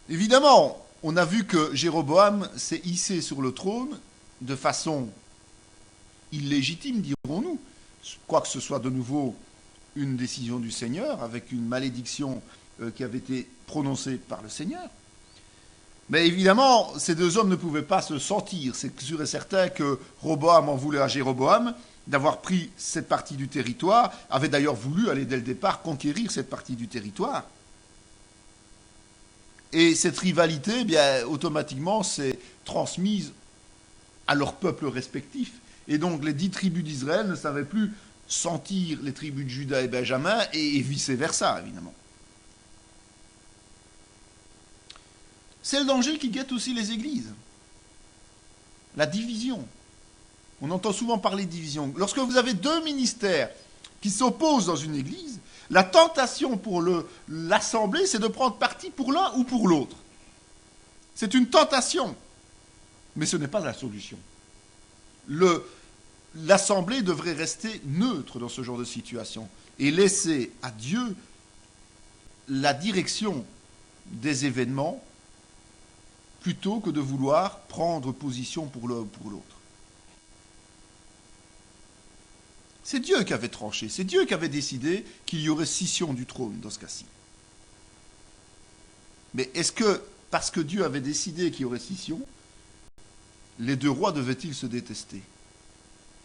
Évidemment, on a vu que Jéroboam s'est hissé sur le trône de façon illégitime, dirons-nous. Quoi que ce soit de nouveau une décision du Seigneur, avec une malédiction qui avait été prononcée par le Seigneur. Mais évidemment, ces deux hommes ne pouvaient pas se sentir. C'est sûr et certain que Roboam en voulait à Jéroboam d'avoir pris cette partie du territoire, avait d'ailleurs voulu aller dès le départ conquérir cette partie du territoire. Et cette rivalité, eh bien, automatiquement, s'est transmise à leurs peuples respectifs. Et donc, les 10 tribus d'Israël ne savaient plus sentir les tribus de Juda et Benjamin, et vice-versa, évidemment. C'est le danger qui guette aussi les églises. La division. On entend souvent parler de division. Lorsque vous avez deux ministères qui s'opposent dans une église, la tentation pour l'assemblée, c'est de prendre parti pour l'un ou pour l'autre. C'est une tentation, mais ce n'est pas la solution. L'assemblée devrait rester neutre dans ce genre de situation et laisser à Dieu la direction des événements plutôt que de vouloir prendre position pour l'un ou pour l'autre. C'est Dieu qui avait tranché, c'est Dieu qui avait décidé qu'il y aurait scission du trône dans ce cas-ci. Mais est-ce que, parce que Dieu avait décidé qu'il y aurait scission, les deux rois devaient-ils se détester?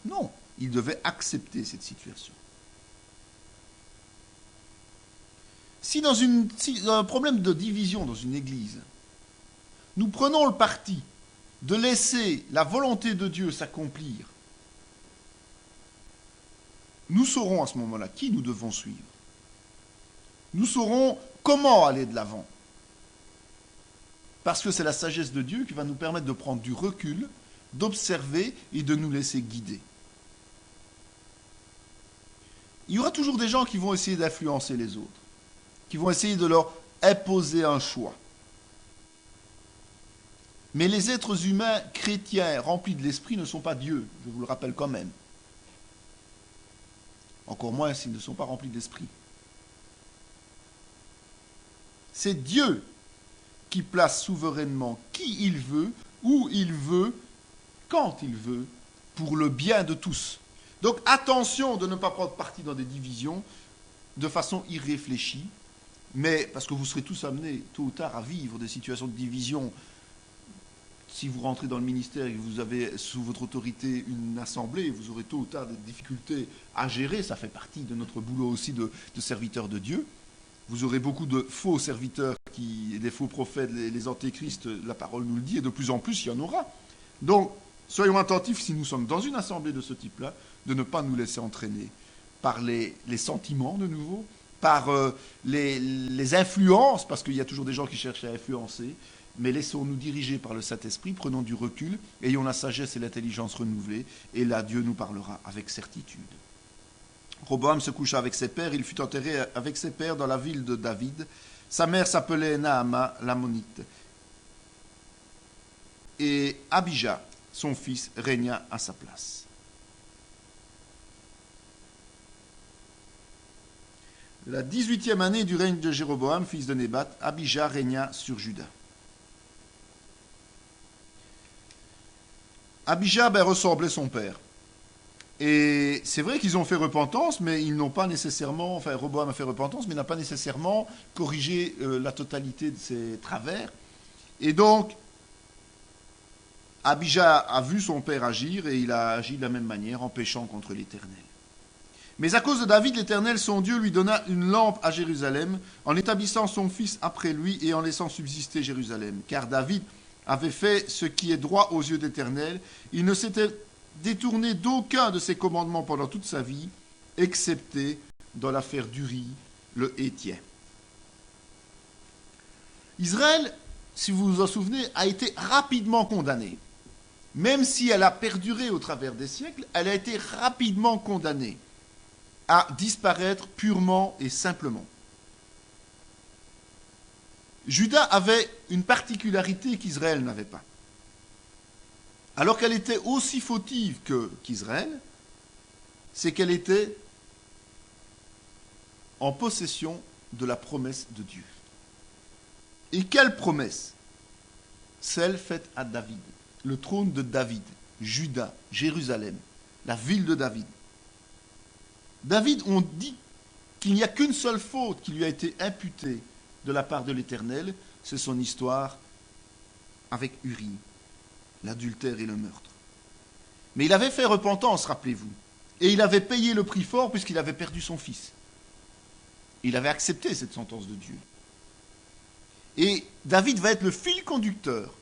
Non, ils devaient accepter cette situation. Si dans un problème de division dans une église, nous prenons le parti de laisser la volonté de Dieu s'accomplir, nous saurons à ce moment-là qui nous devons suivre. Nous saurons comment aller de l'avant. Parce que c'est la sagesse de Dieu qui va nous permettre de prendre du recul, d'observer et de nous laisser guider. Il y aura toujours des gens qui vont essayer d'influencer les autres, qui vont essayer de leur imposer un choix. Mais les êtres humains chrétiens remplis de l'esprit ne sont pas Dieu, je vous le rappelle quand même. Encore moins s'ils ne sont pas remplis d'esprit. C'est Dieu qui place souverainement qui il veut, où il veut, quand il veut, pour le bien de tous. Donc attention de ne pas prendre parti dans des divisions de façon irréfléchie, mais parce que vous serez tous amenés tôt ou tard à vivre des situations de division. Si vous rentrez dans le ministère et que vous avez sous votre autorité une assemblée, vous aurez tôt ou tard des difficultés à gérer, ça fait partie de notre boulot aussi de serviteurs de Dieu. Vous aurez beaucoup de faux serviteurs, des faux prophètes, les antéchrists, la parole nous le dit, et de plus en plus, il y en aura. Donc, soyons attentifs, si nous sommes dans une assemblée de ce type-là, de ne pas nous laisser entraîner par les sentiments, de nouveau, par les influences, parce qu'il y a toujours des gens qui cherchent à influencer, mais laissons-nous diriger par le Saint-Esprit, prenons du recul, ayons la sagesse et l'intelligence renouvelée, et là, Dieu nous parlera avec certitude. Roboam se coucha avec ses pères, il fut enterré avec ses pères dans la ville de David. Sa mère s'appelait Naama l'Ammonite. Et Abijah, son fils, régna à sa place. La 18e année du règne de Jéroboam, fils de Nébat, Abijah régna sur Juda. Abijah ressemblait son père. Et c'est vrai qu'ils ont fait repentance, mais ils n'ont pas nécessairement, enfin Roboam a fait repentance, mais n'a pas nécessairement corrigé la totalité de ses travers. Et donc, Abijah a vu son père agir, et il a agi de la même manière, en péchant contre l'Éternel. Mais à cause de David, l'Éternel, son Dieu, lui donna une lampe à Jérusalem, en établissant son fils après lui, et en laissant subsister Jérusalem. Car David avait fait ce qui est droit aux yeux d'Éternel, il ne s'était détourné d'aucun de ses commandements pendant toute sa vie, excepté dans l'affaire d'Uri, le Héthien. Israël, si vous vous en souvenez, a été rapidement condamnée. Même si elle a perduré au travers des siècles, elle a été rapidement condamnée à disparaître purement et simplement. Juda avait une particularité qu'Israël n'avait pas. Alors qu'elle était aussi fautive qu'Israël, c'est qu'elle était en possession de la promesse de Dieu. Et quelle promesse? Celle faite à David, le trône de David, Juda, Jérusalem, la ville de David. David, on dit qu'il n'y a qu'une seule faute qui lui a été imputée de la part de l'Éternel, c'est son histoire avec Uri, l'adultère et le meurtre. Mais il avait fait repentance, rappelez-vous, et il avait payé le prix fort puisqu'il avait perdu son fils. Il avait accepté cette sentence de Dieu. Et David va être le fil conducteur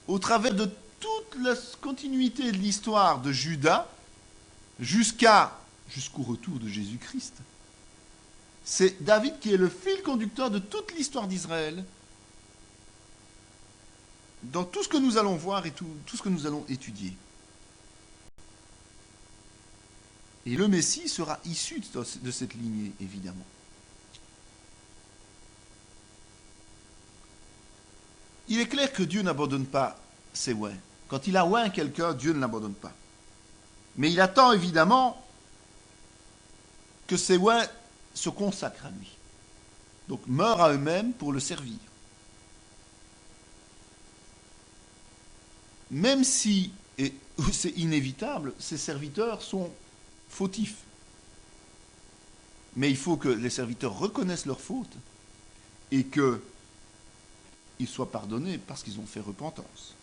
au travers de toute la continuité de l'histoire de Juda jusqu'au retour de Jésus-Christ. C'est David qui est le fil conducteur de toute l'histoire d'Israël, dans tout ce que nous allons voir et tout ce que nous allons étudier. Et le Messie sera issu de cette lignée, évidemment. Il est clair que Dieu n'abandonne pas ses oints. Quand il a oint quelqu'un, Dieu ne l'abandonne pas. Mais il attend évidemment que ses oints se consacrent à lui. Donc meurent à eux-mêmes pour le servir. Même si, et c'est inévitable, ses serviteurs sont fautifs. Mais il faut que les serviteurs reconnaissent leurs fautes et qu'ils soient pardonnés parce qu'ils ont fait repentance.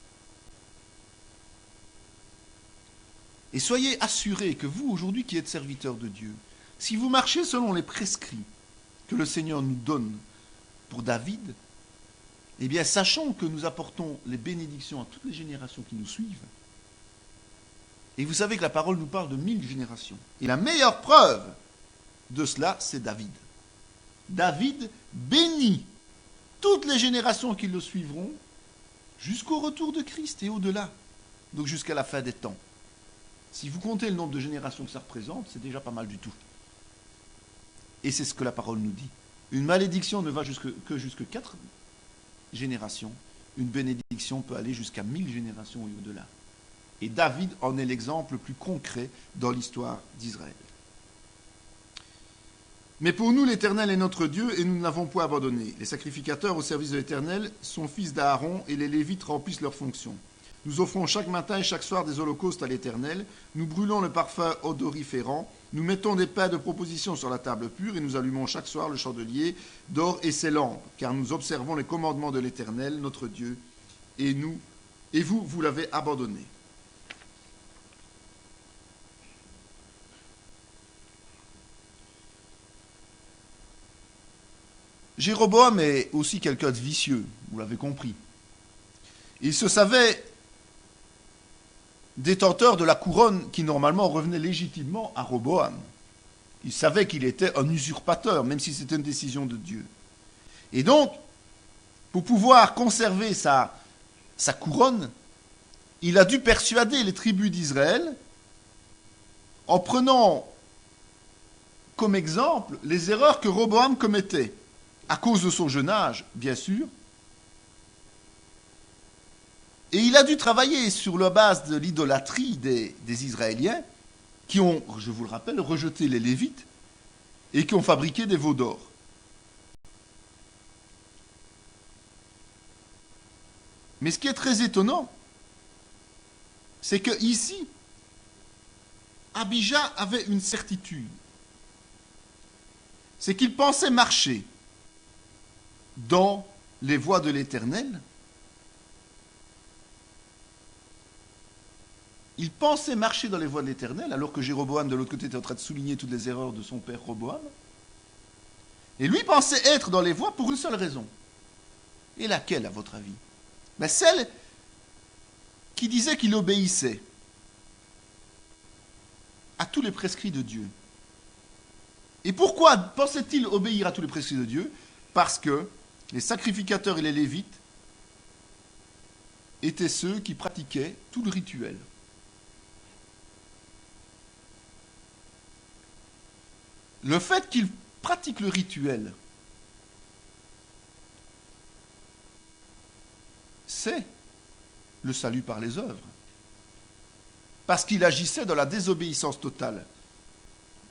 Et soyez assurés que vous, aujourd'hui, qui êtes serviteurs de Dieu, si vous marchez selon les prescrits que le Seigneur nous donne pour David, eh bien, sachons que nous apportons les bénédictions à toutes les générations qui nous suivent. Et vous savez que la parole nous parle de 1000 générations. Et la meilleure preuve de cela, c'est David. David bénit toutes les générations qui le suivront jusqu'au retour de Christ et au-delà, donc jusqu'à la fin des temps. Si vous comptez le nombre de générations que ça représente, c'est déjà pas mal du tout. Et c'est ce que la parole nous dit. Une malédiction ne va que jusque 4 générations. Une bénédiction peut aller jusqu'à 1000 générations et au-delà. Et David en est l'exemple le plus concret dans l'histoire d'Israël. Mais pour nous, l'Éternel est notre Dieu et nous ne l'avons point abandonné. Les sacrificateurs au service de l'Éternel sont fils d'Aaron et les Lévites remplissent leurs fonctions. Nous offrons chaque matin et chaque soir des holocaustes à l'Éternel. Nous brûlons le parfum odoriférant. Nous mettons des pains de proposition sur la table pure et nous allumons chaque soir le chandelier d'or et ses lampes, car nous observons les commandements de l'Éternel, notre Dieu, et vous l'avez abandonné. Jéroboam est aussi quelqu'un de vicieux, vous l'avez compris. Il se savait détenteur de la couronne qui normalement revenait légitimement à Roboam. Il savait qu'il était un usurpateur, même si c'était une décision de Dieu. Et donc, pour pouvoir conserver sa couronne, il a dû persuader les tribus d'Israël en prenant comme exemple les erreurs que Roboam commettait, à cause de son jeune âge, bien sûr. Et il a dû travailler sur la base de l'idolâtrie des Israéliens, qui ont, je vous le rappelle, rejeté les Lévites et qui ont fabriqué des veaux d'or. Mais ce qui est très étonnant, c'est que ici, Abijah avait une certitude. C'est qu'il pensait marcher dans les voies de l'Éternel. Il pensait marcher dans les voies de l'Éternel, alors que Jéroboam, de l'autre côté, était en train de souligner toutes les erreurs de son père Roboam. Et lui pensait être dans les voies pour une seule raison. Et laquelle, à votre avis? Mais celle qui disait qu'il obéissait à tous les prescrits de Dieu. Et pourquoi pensait-il obéir à tous les prescrits de Dieu? Parce que les sacrificateurs et les Lévites étaient ceux qui pratiquaient tout le rituel. Le fait qu'ils pratiquent le rituel, c'est le salut par les œuvres. Parce qu'il agissait dans la désobéissance totale.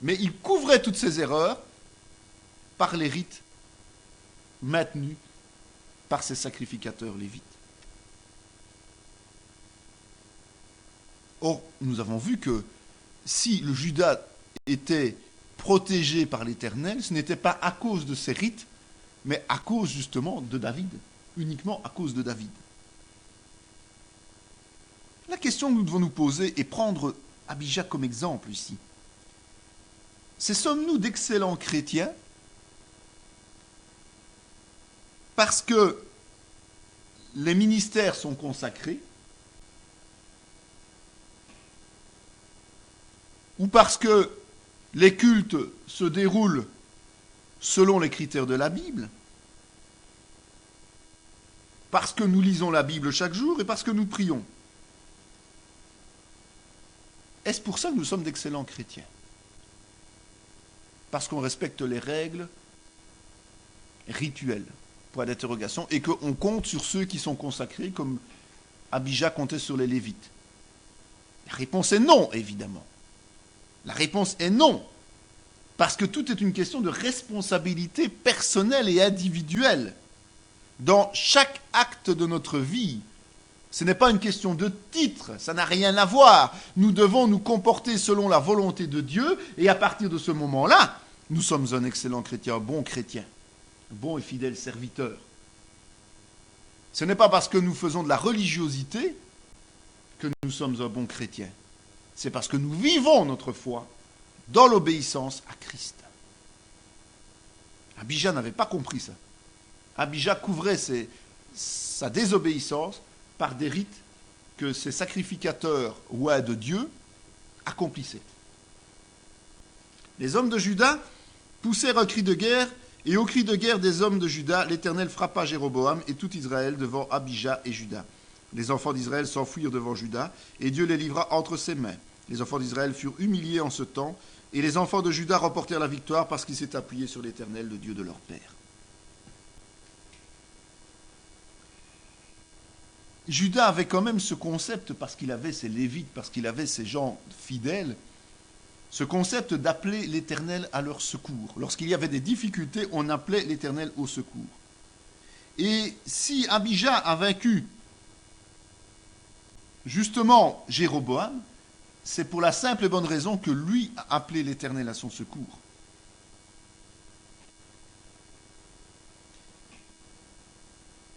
Mais il couvrait toutes ces erreurs par les rites maintenus par ces sacrificateurs lévites. Or, nous avons vu que si le Juda était protégé par l'Éternel, ce n'était pas à cause de ces rites, mais à cause justement de David, uniquement à cause de David. La question que nous devons nous poser et prendre Abijah comme exemple ici, c'est sommes-nous d'excellents chrétiens parce que les ministères sont consacrés ou parce que les cultes se déroulent selon les critères de la Bible, parce que nous lisons la Bible chaque jour et parce que nous prions. Est-ce pour ça que nous sommes d'excellents chrétiens? Parce qu'on respecte les règles rituelles, point d'interrogation, et qu'on compte sur ceux qui sont consacrés, comme Abijah comptait sur les Lévites? La réponse est non, évidemment. La réponse est non, parce que tout est une question de responsabilité personnelle et individuelle. Dans chaque acte de notre vie, ce n'est pas une question de titre, ça n'a rien à voir. Nous devons nous comporter selon la volonté de Dieu, et à partir de ce moment-là, nous sommes un excellent chrétien, un bon et fidèle serviteur. Ce n'est pas parce que nous faisons de la religiosité que nous sommes un bon chrétien. C'est parce que nous vivons notre foi dans l'obéissance à Christ. Abijah n'avait pas compris ça. Abijah couvrait sa désobéissance par des rites que ces sacrificateurs rois de Dieu accomplissaient. Les hommes de Juda poussèrent un cri de guerre Et au cri de guerre des hommes de Juda, l'Éternel frappa Jéroboam et tout Israël devant Abija et Juda. Les enfants d'Israël s'enfuirent devant Juda, et Dieu les livra entre ses mains. Les enfants d'Israël furent humiliés en ce temps, et les enfants de Juda remportèrent la victoire parce qu'ils s'étaient appuyés sur l'Éternel, le Dieu de leur père. Juda avait quand même ce concept, parce qu'il avait ses Lévites, parce qu'il avait ses gens fidèles, ce concept d'appeler l'Éternel à leur secours. Lorsqu'il y avait des difficultés, on appelait l'Éternel au secours. Et si Abija a vaincu justement Jéroboam, c'est pour la simple et bonne raison que lui a appelé l'Éternel à son secours.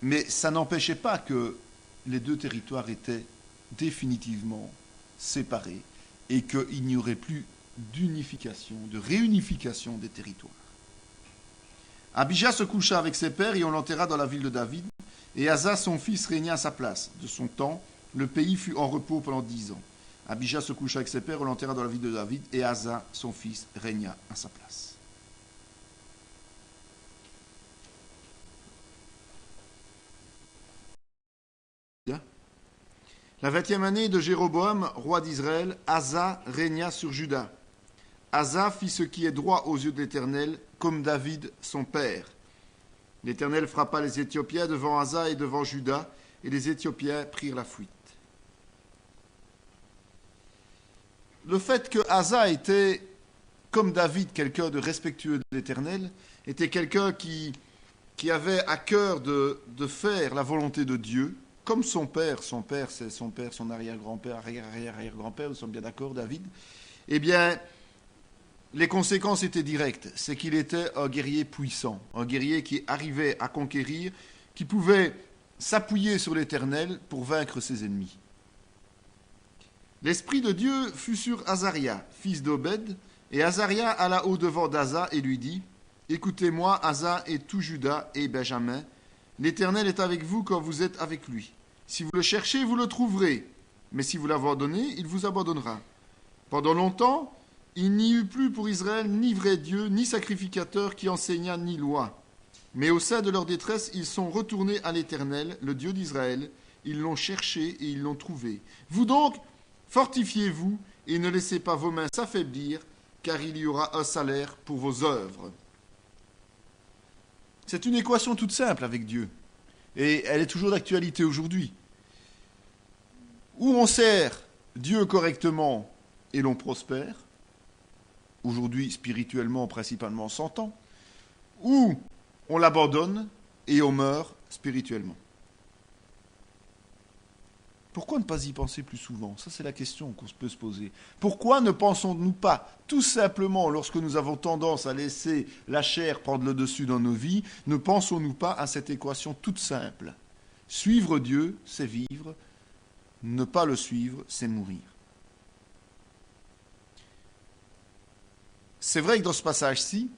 Mais ça n'empêchait pas que les deux territoires étaient définitivement séparés et qu'il n'y aurait plus d'unification, de réunification des territoires. Abija se coucha avec ses pères et on l'enterra dans la ville de David, et Asa, son fils, régna à sa place. De son temps, le pays fut en repos pendant 10 ans. Abija se coucha avec ses pères, on l'enterra dans la ville de David, et Asa, son fils, régna à sa place. La 20e année de Jéroboam, roi d'Israël, Asa régna sur Juda. Asa fit ce qui est droit aux yeux de l'Éternel, comme David son père. L'Éternel frappa les Éthiopiens devant Asa et devant Juda, et les Éthiopiens prirent la fuite. Le fait que Asa était, comme David, quelqu'un de respectueux de l'Éternel, était quelqu'un qui avait à cœur de faire la volonté de Dieu, comme son père, c'est son père, son arrière-grand-père, arrière-arrière-arrière-grand-père, nous sommes bien d'accord, David, eh bien, les conséquences étaient directes. C'est qu'il était un guerrier puissant, un guerrier qui arrivait à conquérir, qui pouvait s'appuyer sur l'Éternel pour vaincre ses ennemis. L'Esprit de Dieu fut sur Azaria, fils d'Obed, et Azaria alla au-devant d'Asa et lui dit, « Écoutez-moi, Asa et tout Juda et Benjamin, l'Éternel est avec vous quand vous êtes avec lui. Si vous le cherchez, vous le trouverez, mais si vous l'abandonnez, il vous abandonnera. Pendant longtemps, il n'y eut plus pour Israël ni vrai Dieu, ni sacrificateur qui enseignât ni loi. Mais au sein de leur détresse, ils sont retournés à l'Éternel, le Dieu d'Israël. Ils l'ont cherché et ils l'ont trouvé. Vous donc, fortifiez-vous et ne laissez pas vos mains s'affaiblir, car il y aura un salaire pour vos œuvres. » C'est une équation toute simple avec Dieu. Et elle est toujours d'actualité aujourd'hui. Où on sert Dieu correctement et l'on prospère, aujourd'hui spirituellement principalement on s'entend, ou on l'abandonne et on meurt spirituellement. Pourquoi ne pas y penser plus souvent? Ça, c'est la question qu'on peut se poser. Pourquoi ne pensons-nous pas, tout simplement, lorsque nous avons tendance à laisser la chair prendre le dessus dans nos vies, ne pensons-nous pas à cette équation toute simple? Suivre Dieu, c'est vivre. Ne pas le suivre, c'est mourir. C'est vrai que dans ce passage-ci,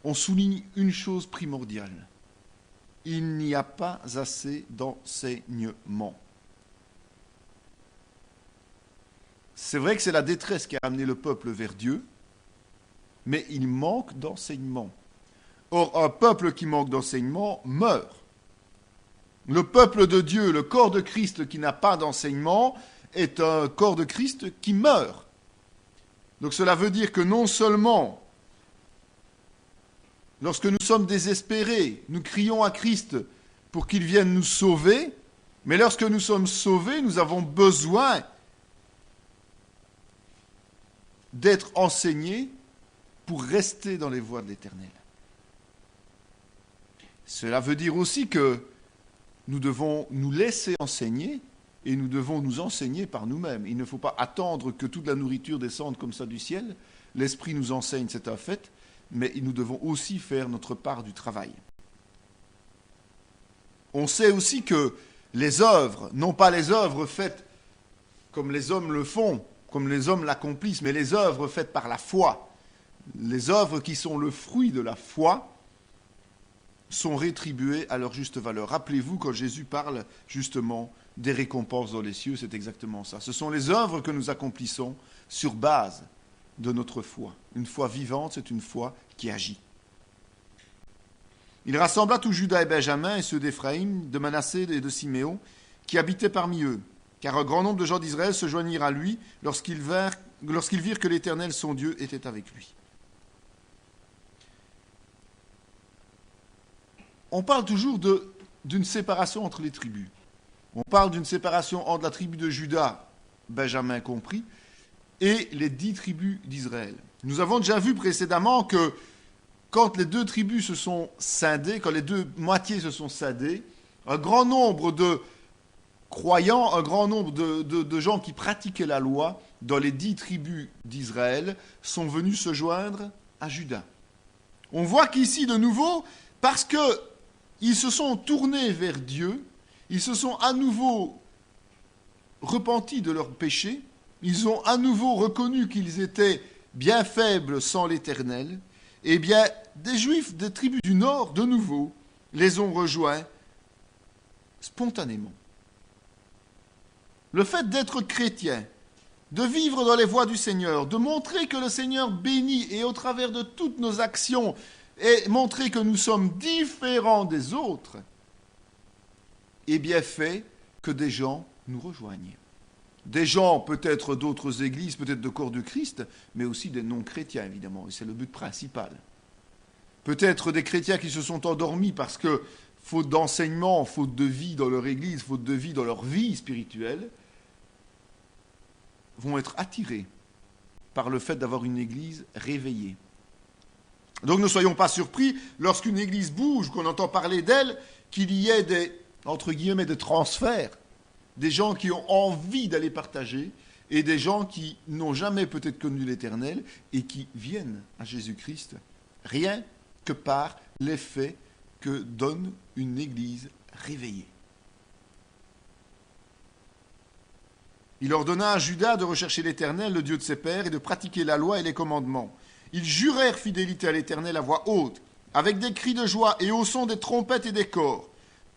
on souligne une chose primordiale. Il n'y a pas assez d'enseignement. C'est vrai que c'est la détresse qui a amené le peuple vers Dieu, mais il manque d'enseignement. Or, un peuple qui manque d'enseignement meurt. Le peuple de Dieu, le corps de Christ qui n'a pas d'enseignement, est un corps de Christ qui meurt. Donc cela veut dire que non seulement, lorsque nous sommes désespérés, nous crions à Christ pour qu'il vienne nous sauver, mais lorsque nous sommes sauvés, nous avons besoin d'être enseignés pour rester dans les voies de l'Éternel. Cela veut dire aussi que nous devons nous laisser enseigner et nous devons nous enseigner par nous-mêmes. Il ne faut pas attendre que toute la nourriture descende comme ça du ciel. L'Esprit nous enseigne, c'est un fait, mais nous devons aussi faire notre part du travail. On sait aussi que les œuvres, non pas les œuvres faites comme les hommes le font, comme les hommes l'accomplissent, mais les œuvres faites par la foi, les œuvres qui sont le fruit de la foi, sont rétribuées à leur juste valeur. Rappelez-vous, quand Jésus parle justement des récompenses dans les cieux, c'est exactement ça. Ce sont les œuvres que nous accomplissons sur base de notre foi. Une foi vivante, c'est une foi qui agit. Il rassembla tout Juda et Benjamin et ceux d'Éphraïm, de Manassé et de Siméon, qui habitaient parmi eux. Car un grand nombre de gens d'Israël se joignirent à lui lorsqu'ils virent que l'Éternel, son Dieu, était avec lui. On parle toujours d'une séparation entre les tribus. On parle d'une séparation entre la tribu de Juda, Benjamin compris, et les 10 tribus d'Israël. Nous avons déjà vu précédemment que quand les 2 tribus se sont scindées, quand les 2 moitiés se sont scindées, un grand nombre de croyants, un grand nombre de gens qui pratiquaient la loi dans les 10 tribus d'Israël sont venus se joindre à Juda. On voit qu'ici, de nouveau, parce qu'ils se sont tournés vers Dieu, ils se sont à nouveau repentis de leurs péchés, ils ont à nouveau reconnu qu'ils étaient bien faibles sans l'Éternel, eh bien, des Juifs des tribus du Nord, de nouveau, les ont rejoints spontanément. Le fait d'être chrétien, de vivre dans les voies du Seigneur, de montrer que le Seigneur bénit et au travers de toutes nos actions, et montrer que nous sommes différents des autres, eh bien fait que des gens nous rejoignent. Des gens, peut-être d'autres églises, peut-être de corps de Christ, mais aussi des non-chrétiens, évidemment, et c'est le but principal. Peut-être des chrétiens qui se sont endormis parce que, faute d'enseignement, faute de vie dans leur église, faute de vie dans leur vie spirituelle, vont être attirés par le fait d'avoir une église réveillée. Donc ne soyons pas surpris, lorsqu'une église bouge, qu'on entend parler d'elle, qu'il y ait des, entre guillemets, des transferts, des gens qui ont envie d'aller partager, et des gens qui n'ont jamais peut-être connu l'Éternel, et qui viennent à Jésus-Christ, rien que par l'effet que donne une église réveillée. Il ordonna à Juda de rechercher l'Éternel, le Dieu de ses pères, et de pratiquer la loi et les commandements. Ils jurèrent fidélité à l'Éternel à voix haute, avec des cris de joie et au son des trompettes et des cors.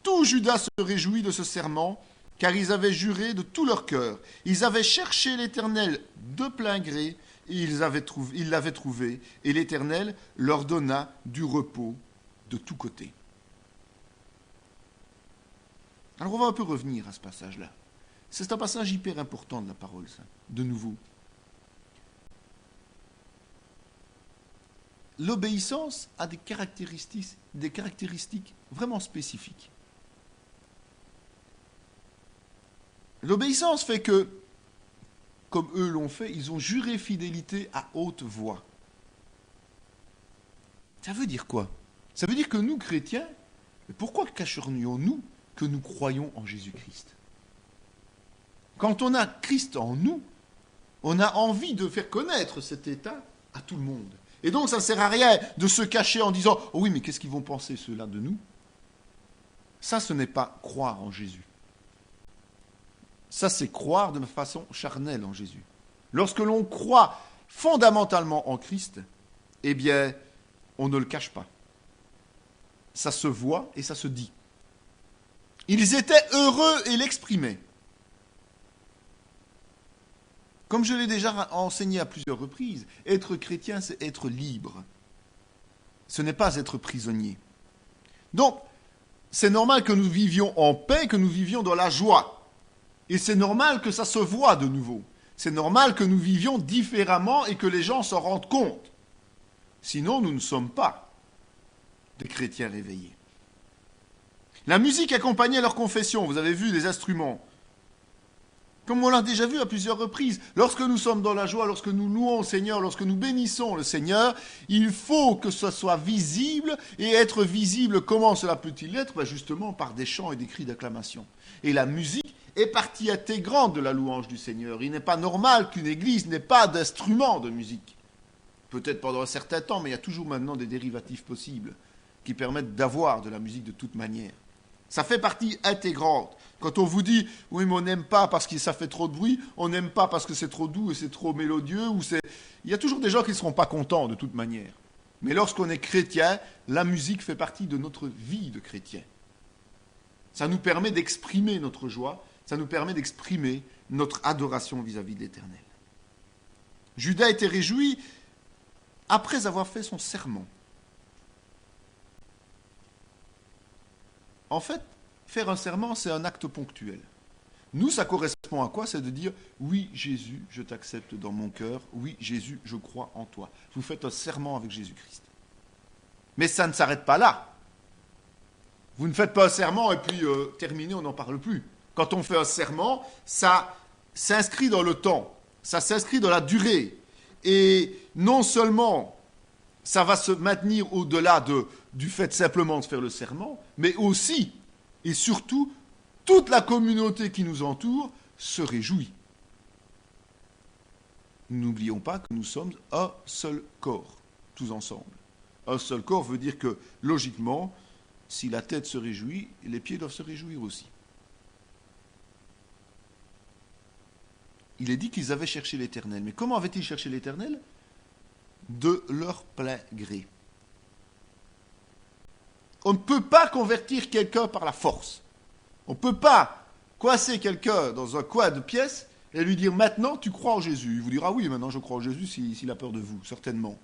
Tout Juda se réjouit de ce serment, car ils avaient juré de tout leur cœur. Ils avaient cherché l'Éternel de plein gré, et ils l'avaient trouvé, et l'Éternel leur donna du repos de tous côtés. Alors on va un peu revenir à ce passage-là. C'est un passage hyper important de la parole, ça, de nouveau. L'obéissance a des caractéristiques vraiment spécifiques. L'obéissance fait que, comme eux l'ont fait, ils ont juré fidélité à haute voix. Ça veut dire quoi? Ça veut dire que nous, chrétiens, pourquoi cacherions-nous que nous croyons en Jésus-Christ? Quand on a Christ en nous, on a envie de faire connaître cet état à tout le monde. Et donc, ça ne sert à rien de se cacher en disant « Oh oui, mais qu'est-ce qu'ils vont penser, ceux-là, de nous ?» Ça, ce n'est pas croire en Jésus. Ça, c'est croire de façon charnelle en Jésus. Lorsque l'on croit fondamentalement en Christ, eh bien, on ne le cache pas. Ça se voit et ça se dit. Ils étaient heureux et l'exprimaient. Comme je l'ai déjà enseigné à plusieurs reprises, être chrétien, c'est être libre. Ce n'est pas être prisonnier. Donc, c'est normal que nous vivions en paix, que nous vivions dans la joie. Et c'est normal que ça se voit de nouveau. C'est normal que nous vivions différemment et que les gens s'en rendent compte. Sinon, nous ne sommes pas des chrétiens réveillés. La musique accompagnait leur confession. Vous avez vu les instruments. Comme on l'a déjà vu à plusieurs reprises, lorsque nous sommes dans la joie, lorsque nous louons le Seigneur, lorsque nous bénissons le Seigneur, il faut que ce soit visible, et être visible, comment cela peut-il être? Justement par des chants et des cris d'acclamation. Et la musique est partie intégrante de la louange du Seigneur. Il n'est pas normal qu'une église n'ait pas d'instrument de musique. Peut-être pendant un certain temps, mais il y a toujours maintenant des dérivatifs possibles qui permettent d'avoir de la musique de toute manière. Ça fait partie intégrante. Quand on vous dit « oui, mais on n'aime pas parce que ça fait trop de bruit, on n'aime pas parce que c'est trop doux et c'est trop mélodieux », il y a toujours des gens qui ne seront pas contents de toute manière. Mais lorsqu'on est chrétien, la musique fait partie de notre vie de chrétien. Ça nous permet d'exprimer notre joie, ça nous permet d'exprimer notre adoration vis-à-vis de l'Éternel. Judas était réjoui après avoir fait son serment. En fait, faire un serment, c'est un acte ponctuel. Nous, ça correspond à quoi? C'est de dire, oui, Jésus, je t'accepte dans mon cœur. Oui, Jésus, je crois en toi. Vous faites un serment avec Jésus-Christ. Mais ça ne s'arrête pas là. Vous ne faites pas un serment et puis terminé, on n'en parle plus. Quand on fait un serment, ça s'inscrit dans le temps. Ça s'inscrit dans la durée. Et non seulement ça va se maintenir au-delà du fait simplement de faire le serment, mais aussi et surtout, toute la communauté qui nous entoure se réjouit. N'oublions pas que nous sommes un seul corps, tous ensemble. Un seul corps veut dire que, logiquement, si la tête se réjouit, les pieds doivent se réjouir aussi. Il est dit qu'ils avaient cherché l'Éternel. Mais comment avaient-ils cherché l'Éternel? De leur plein gré. On ne peut pas convertir quelqu'un par la force. On ne peut pas coincer quelqu'un dans un coin de pièce et lui dire maintenant tu crois en Jésus. Il vous dira oui, maintenant je crois en Jésus s'il a peur de vous, certainement.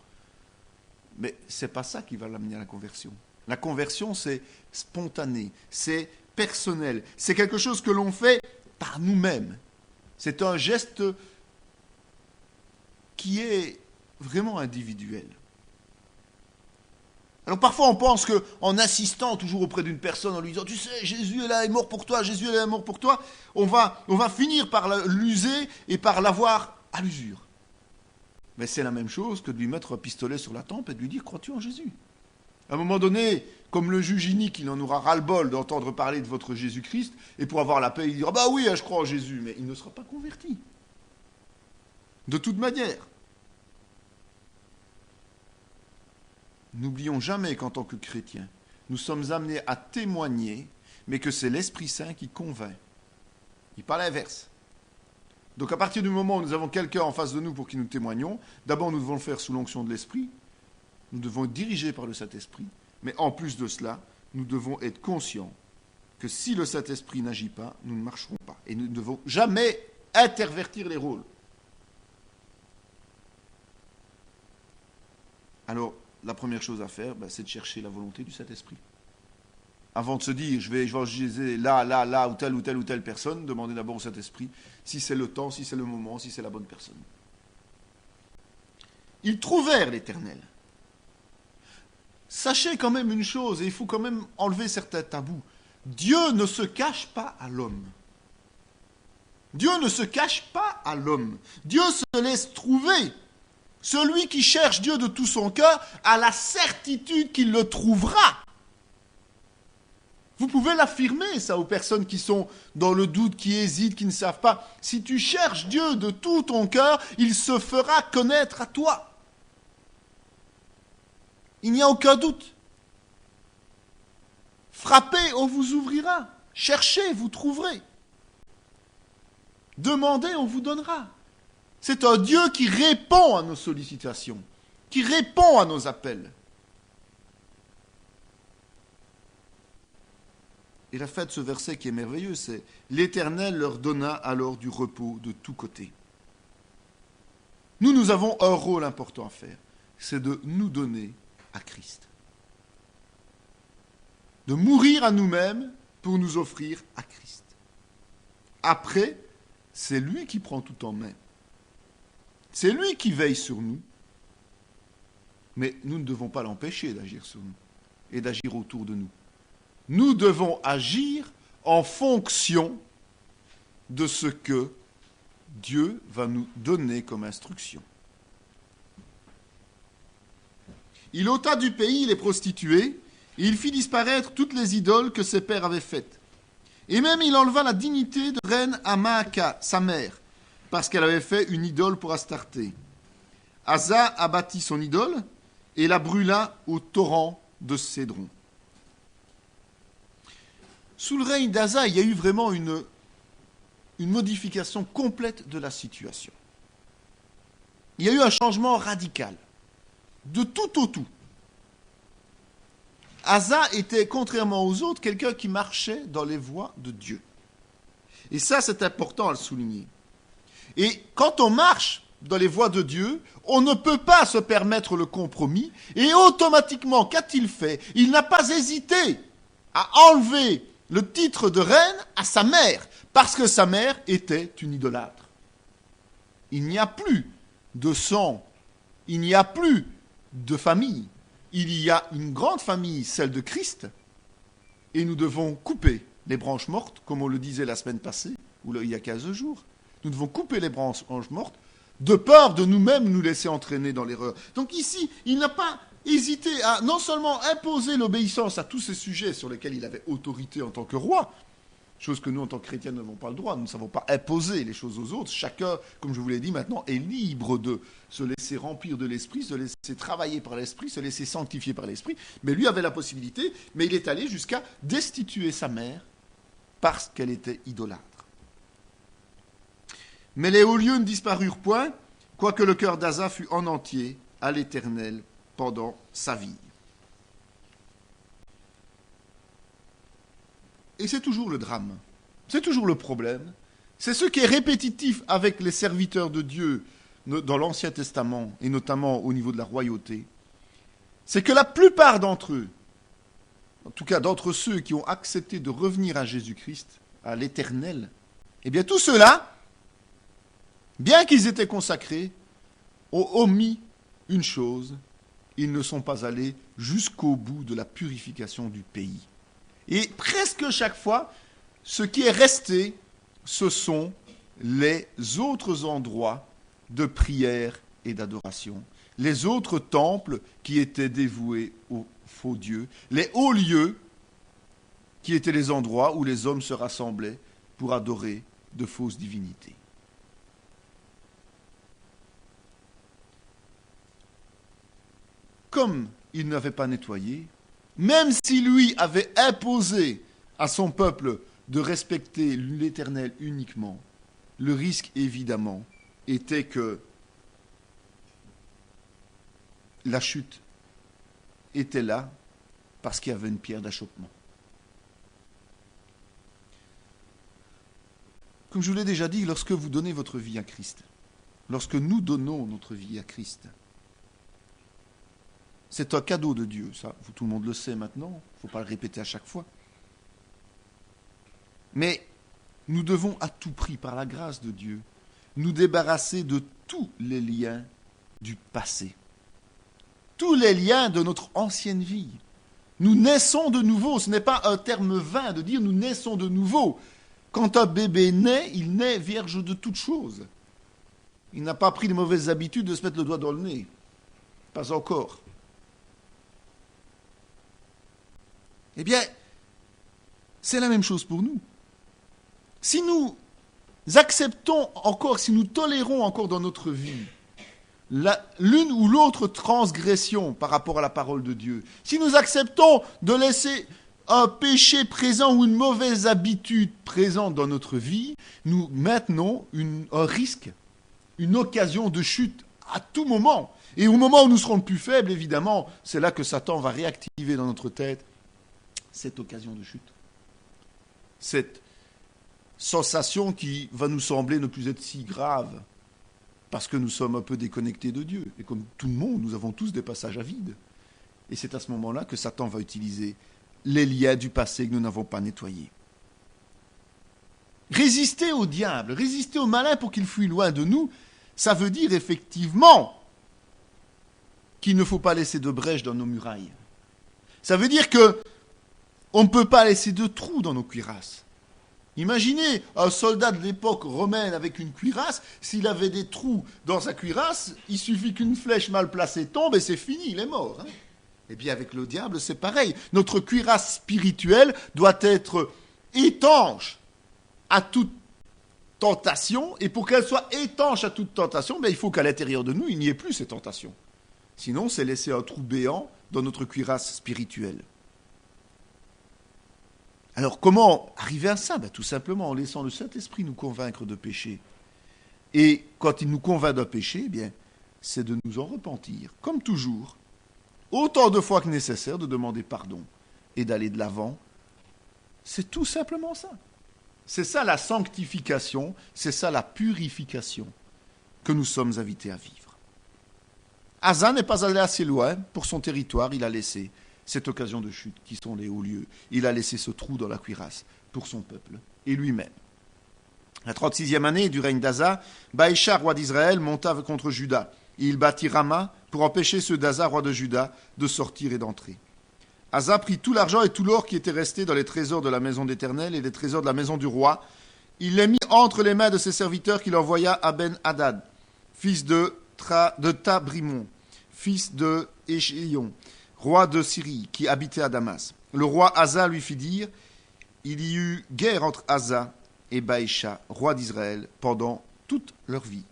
Mais ce n'est pas ça qui va l'amener à la conversion. La conversion, c'est spontané, c'est personnel, c'est quelque chose que l'on fait par nous-mêmes. C'est un geste qui est vraiment individuel. Alors parfois on pense qu'en insistant toujours auprès d'une personne, en lui disant « Tu sais, Jésus est là, est mort pour toi, Jésus est là, est mort pour toi », on va finir par l'user et par l'avoir à l'usure. Mais c'est la même chose que de lui mettre un pistolet sur la tempe et de lui dire « Crois-tu en Jésus ?» À un moment donné, comme le juge inique, il en aura ras-le-bol d'entendre parler de votre Jésus-Christ, et pour avoir la paix, il dira « Bah oui, je crois en Jésus », mais il ne sera pas converti. De toute manière. N'oublions jamais qu'en tant que chrétiens, nous sommes amenés à témoigner, mais que c'est l'Esprit Saint qui convainc. Et pas l'inverse. Donc à partir du moment où nous avons quelqu'un en face de nous pour qui nous témoignons, d'abord nous devons le faire sous l'onction de l'Esprit, nous devons être dirigés par le Saint-Esprit, mais en plus de cela, nous devons être conscients que si le Saint-Esprit n'agit pas, nous ne marcherons pas. Et nous ne devons jamais intervertir les rôles. Alors, la première chose à faire, c'est de chercher la volonté du Saint-Esprit. Avant de se dire, je vais évangéliser là, ou telle personne, demandez d'abord au Saint-Esprit si c'est le temps, si c'est le moment, si c'est la bonne personne. Ils trouvèrent l'Éternel. Sachez quand même une chose, et il faut quand même enlever certains tabous. Dieu ne se cache pas à l'homme. Dieu ne se cache pas à l'homme. Dieu se laisse trouver. Celui qui cherche Dieu de tout son cœur a la certitude qu'il le trouvera. Vous pouvez l'affirmer, ça, aux personnes qui sont dans le doute, qui hésitent, qui ne savent pas. Si tu cherches Dieu de tout ton cœur, il se fera connaître à toi. Il n'y a aucun doute. Frappez, on vous ouvrira. Cherchez, vous trouverez. Demandez, on vous donnera. C'est un Dieu qui répond à nos sollicitations, qui répond à nos appels. Et la fin de ce verset qui est merveilleux, c'est « L'Éternel leur donna alors du repos de tous côtés ». Nous avons un rôle important à faire, c'est de nous donner à Christ. De mourir à nous-mêmes pour nous offrir à Christ. Après, c'est lui qui prend tout en main. C'est lui qui veille sur nous. Mais nous ne devons pas l'empêcher d'agir sur nous et d'agir autour de nous. Nous devons agir en fonction de ce que Dieu va nous donner comme instruction. Il ôta du pays les prostituées, et il fit disparaître toutes les idoles que ses pères avaient faites. Et même il enleva la dignité de reine à Maaka, sa mère, parce qu'elle avait fait une idole pour Astarté. Asa abattit son idole et la brûla au torrent de Cédron. Sous le règne d'Asa, il y a eu vraiment une modification complète de la situation. Il y a eu un changement radical, de tout au tout. Asa était, contrairement aux autres, quelqu'un qui marchait dans les voies de Dieu. Et ça, c'est important à le souligner. Et quand on marche dans les voies de Dieu, on ne peut pas se permettre le compromis. Et automatiquement, qu'a-t-il fait? Il n'a pas hésité a enlevé le titre de reine à sa mère, parce que sa mère était une idolâtre. Il n'y a plus de sang, il n'y a plus de famille. Il y a une grande famille, celle de Christ, et nous devons couper les branches mortes, comme on le disait la semaine passée, ou il y a 15 jours. Nous devons couper les branches mortes, de peur de nous-mêmes nous laisser entraîner dans l'erreur. Donc ici, il n'a pas hésité à non seulement imposer l'obéissance à tous ces sujets sur lesquels il avait autorité en tant que roi, chose que nous, en tant que chrétiens, n'avons pas le droit. Nous ne savons pas imposer les choses aux autres. Chacun, comme je vous l'ai dit maintenant, est libre de se laisser remplir de l'esprit, se laisser travailler par l'esprit, se laisser sanctifier par l'esprit. Mais lui avait la possibilité, mais il est allé jusqu'à destituer sa mère parce qu'elle était idolâtre. Mais les hauts lieux ne disparurent point, quoique le cœur d'Asa fût en entier à l'Éternel pendant sa vie. Et c'est toujours le drame, c'est toujours le problème. C'est ce qui est répétitif avec les serviteurs de Dieu dans l'Ancien Testament, et notamment au niveau de la royauté. C'est que la plupart d'entre eux, en tout cas d'entre ceux qui ont accepté de revenir à Jésus-Christ, à l'Éternel, eh bien tous ceux-là, bien qu'ils étaient consacrés, ont omis une chose, ils ne sont pas allés jusqu'au bout de la purification du pays. Et presque chaque fois, ce qui est resté, ce sont les autres endroits de prière et d'adoration, les autres temples qui étaient dévoués aux faux dieux, les hauts lieux qui étaient les endroits où les hommes se rassemblaient pour adorer de fausses divinités. Comme il n'avait pas nettoyé, même si lui avait imposé à son peuple de respecter l'Éternel uniquement, le risque évidemment était que la chute était là parce qu'il y avait une pierre d'achoppement. Comme je vous l'ai déjà dit, lorsque vous donnez votre vie à Christ, lorsque nous donnons notre vie à Christ, c'est un cadeau de Dieu, ça, tout le monde le sait maintenant, il ne faut pas le répéter à chaque fois. Mais nous devons à tout prix, par la grâce de Dieu, nous débarrasser de tous les liens du passé, tous les liens de notre ancienne vie. Nous naissons de nouveau, ce n'est pas un terme vain de dire nous naissons de nouveau. Quand un bébé naît, il naît vierge de toutes choses. Il n'a pas pris les mauvaises habitudes de se mettre le doigt dans le nez. Pas encore. Eh bien, c'est la même chose pour nous. Si nous acceptons encore, si nous tolérons encore dans notre vie l'une ou l'autre transgression par rapport à la parole de Dieu, si nous acceptons de laisser un péché présent ou une mauvaise habitude présente dans notre vie, nous maintenons un risque, une occasion de chute à tout moment. Et au moment où nous serons le plus faibles, évidemment, c'est là que Satan va réactiver dans notre tête cette occasion de chute. Cette sensation qui va nous sembler ne plus être si grave, parce que nous sommes un peu déconnectés de Dieu. Et comme tout le monde, nous avons tous des passages à vide. Et c'est à ce moment-là que Satan va utiliser les liens du passé que nous n'avons pas nettoyés. Résister au diable, résister au malin pour qu'il fuit loin de nous, ça veut dire effectivement qu'il ne faut pas laisser de brèches dans nos murailles. Ça veut dire que on ne peut pas laisser de trous dans nos cuirasses. Imaginez un soldat de l'époque romaine avec une cuirasse, s'il avait des trous dans sa cuirasse, il suffit qu'une flèche mal placée tombe et c'est fini, il est mort. Hein. Eh bien avec le diable c'est pareil. Notre cuirasse spirituelle doit être étanche à toute tentation, et pour qu'elle soit étanche à toute tentation, il faut qu'à l'intérieur de nous il n'y ait plus ces tentations. Sinon c'est laisser un trou béant dans notre cuirasse spirituelle. Alors, comment arriver à ça ? Tout simplement en laissant le Saint-Esprit nous convaincre de péché. Et quand il nous convainc d'un péché, c'est de nous en repentir, comme toujours, autant de fois que nécessaire, de demander pardon et d'aller de l'avant. C'est tout simplement ça. C'est ça la sanctification, c'est ça la purification que nous sommes invités à vivre. Asa n'est pas allé assez loin pour son territoire, il a laissé cette occasion de chute qui sont les hauts lieux. Il a laissé ce trou dans la cuirasse pour son peuple et lui-même. La 36e année du règne d'Asa, Baïcha, roi d'Israël, monta contre Juda. Et il bâtit Rama pour empêcher ceux d'Asa, roi de Juda, de sortir et d'entrer. Asa prit tout l'argent et tout l'or qui était resté dans les trésors de la maison d'Éternel et les trésors de la maison du roi. Il les mit entre les mains de ses serviteurs qu'il envoya à Ben-Hadad, fils de Tabrimon, fils de Échion, roi de Syrie, qui habitait à Damas. Le roi Asa lui fit dire, il y eut guerre entre Asa et Baïcha, roi d'Israël, pendant toute leur vie.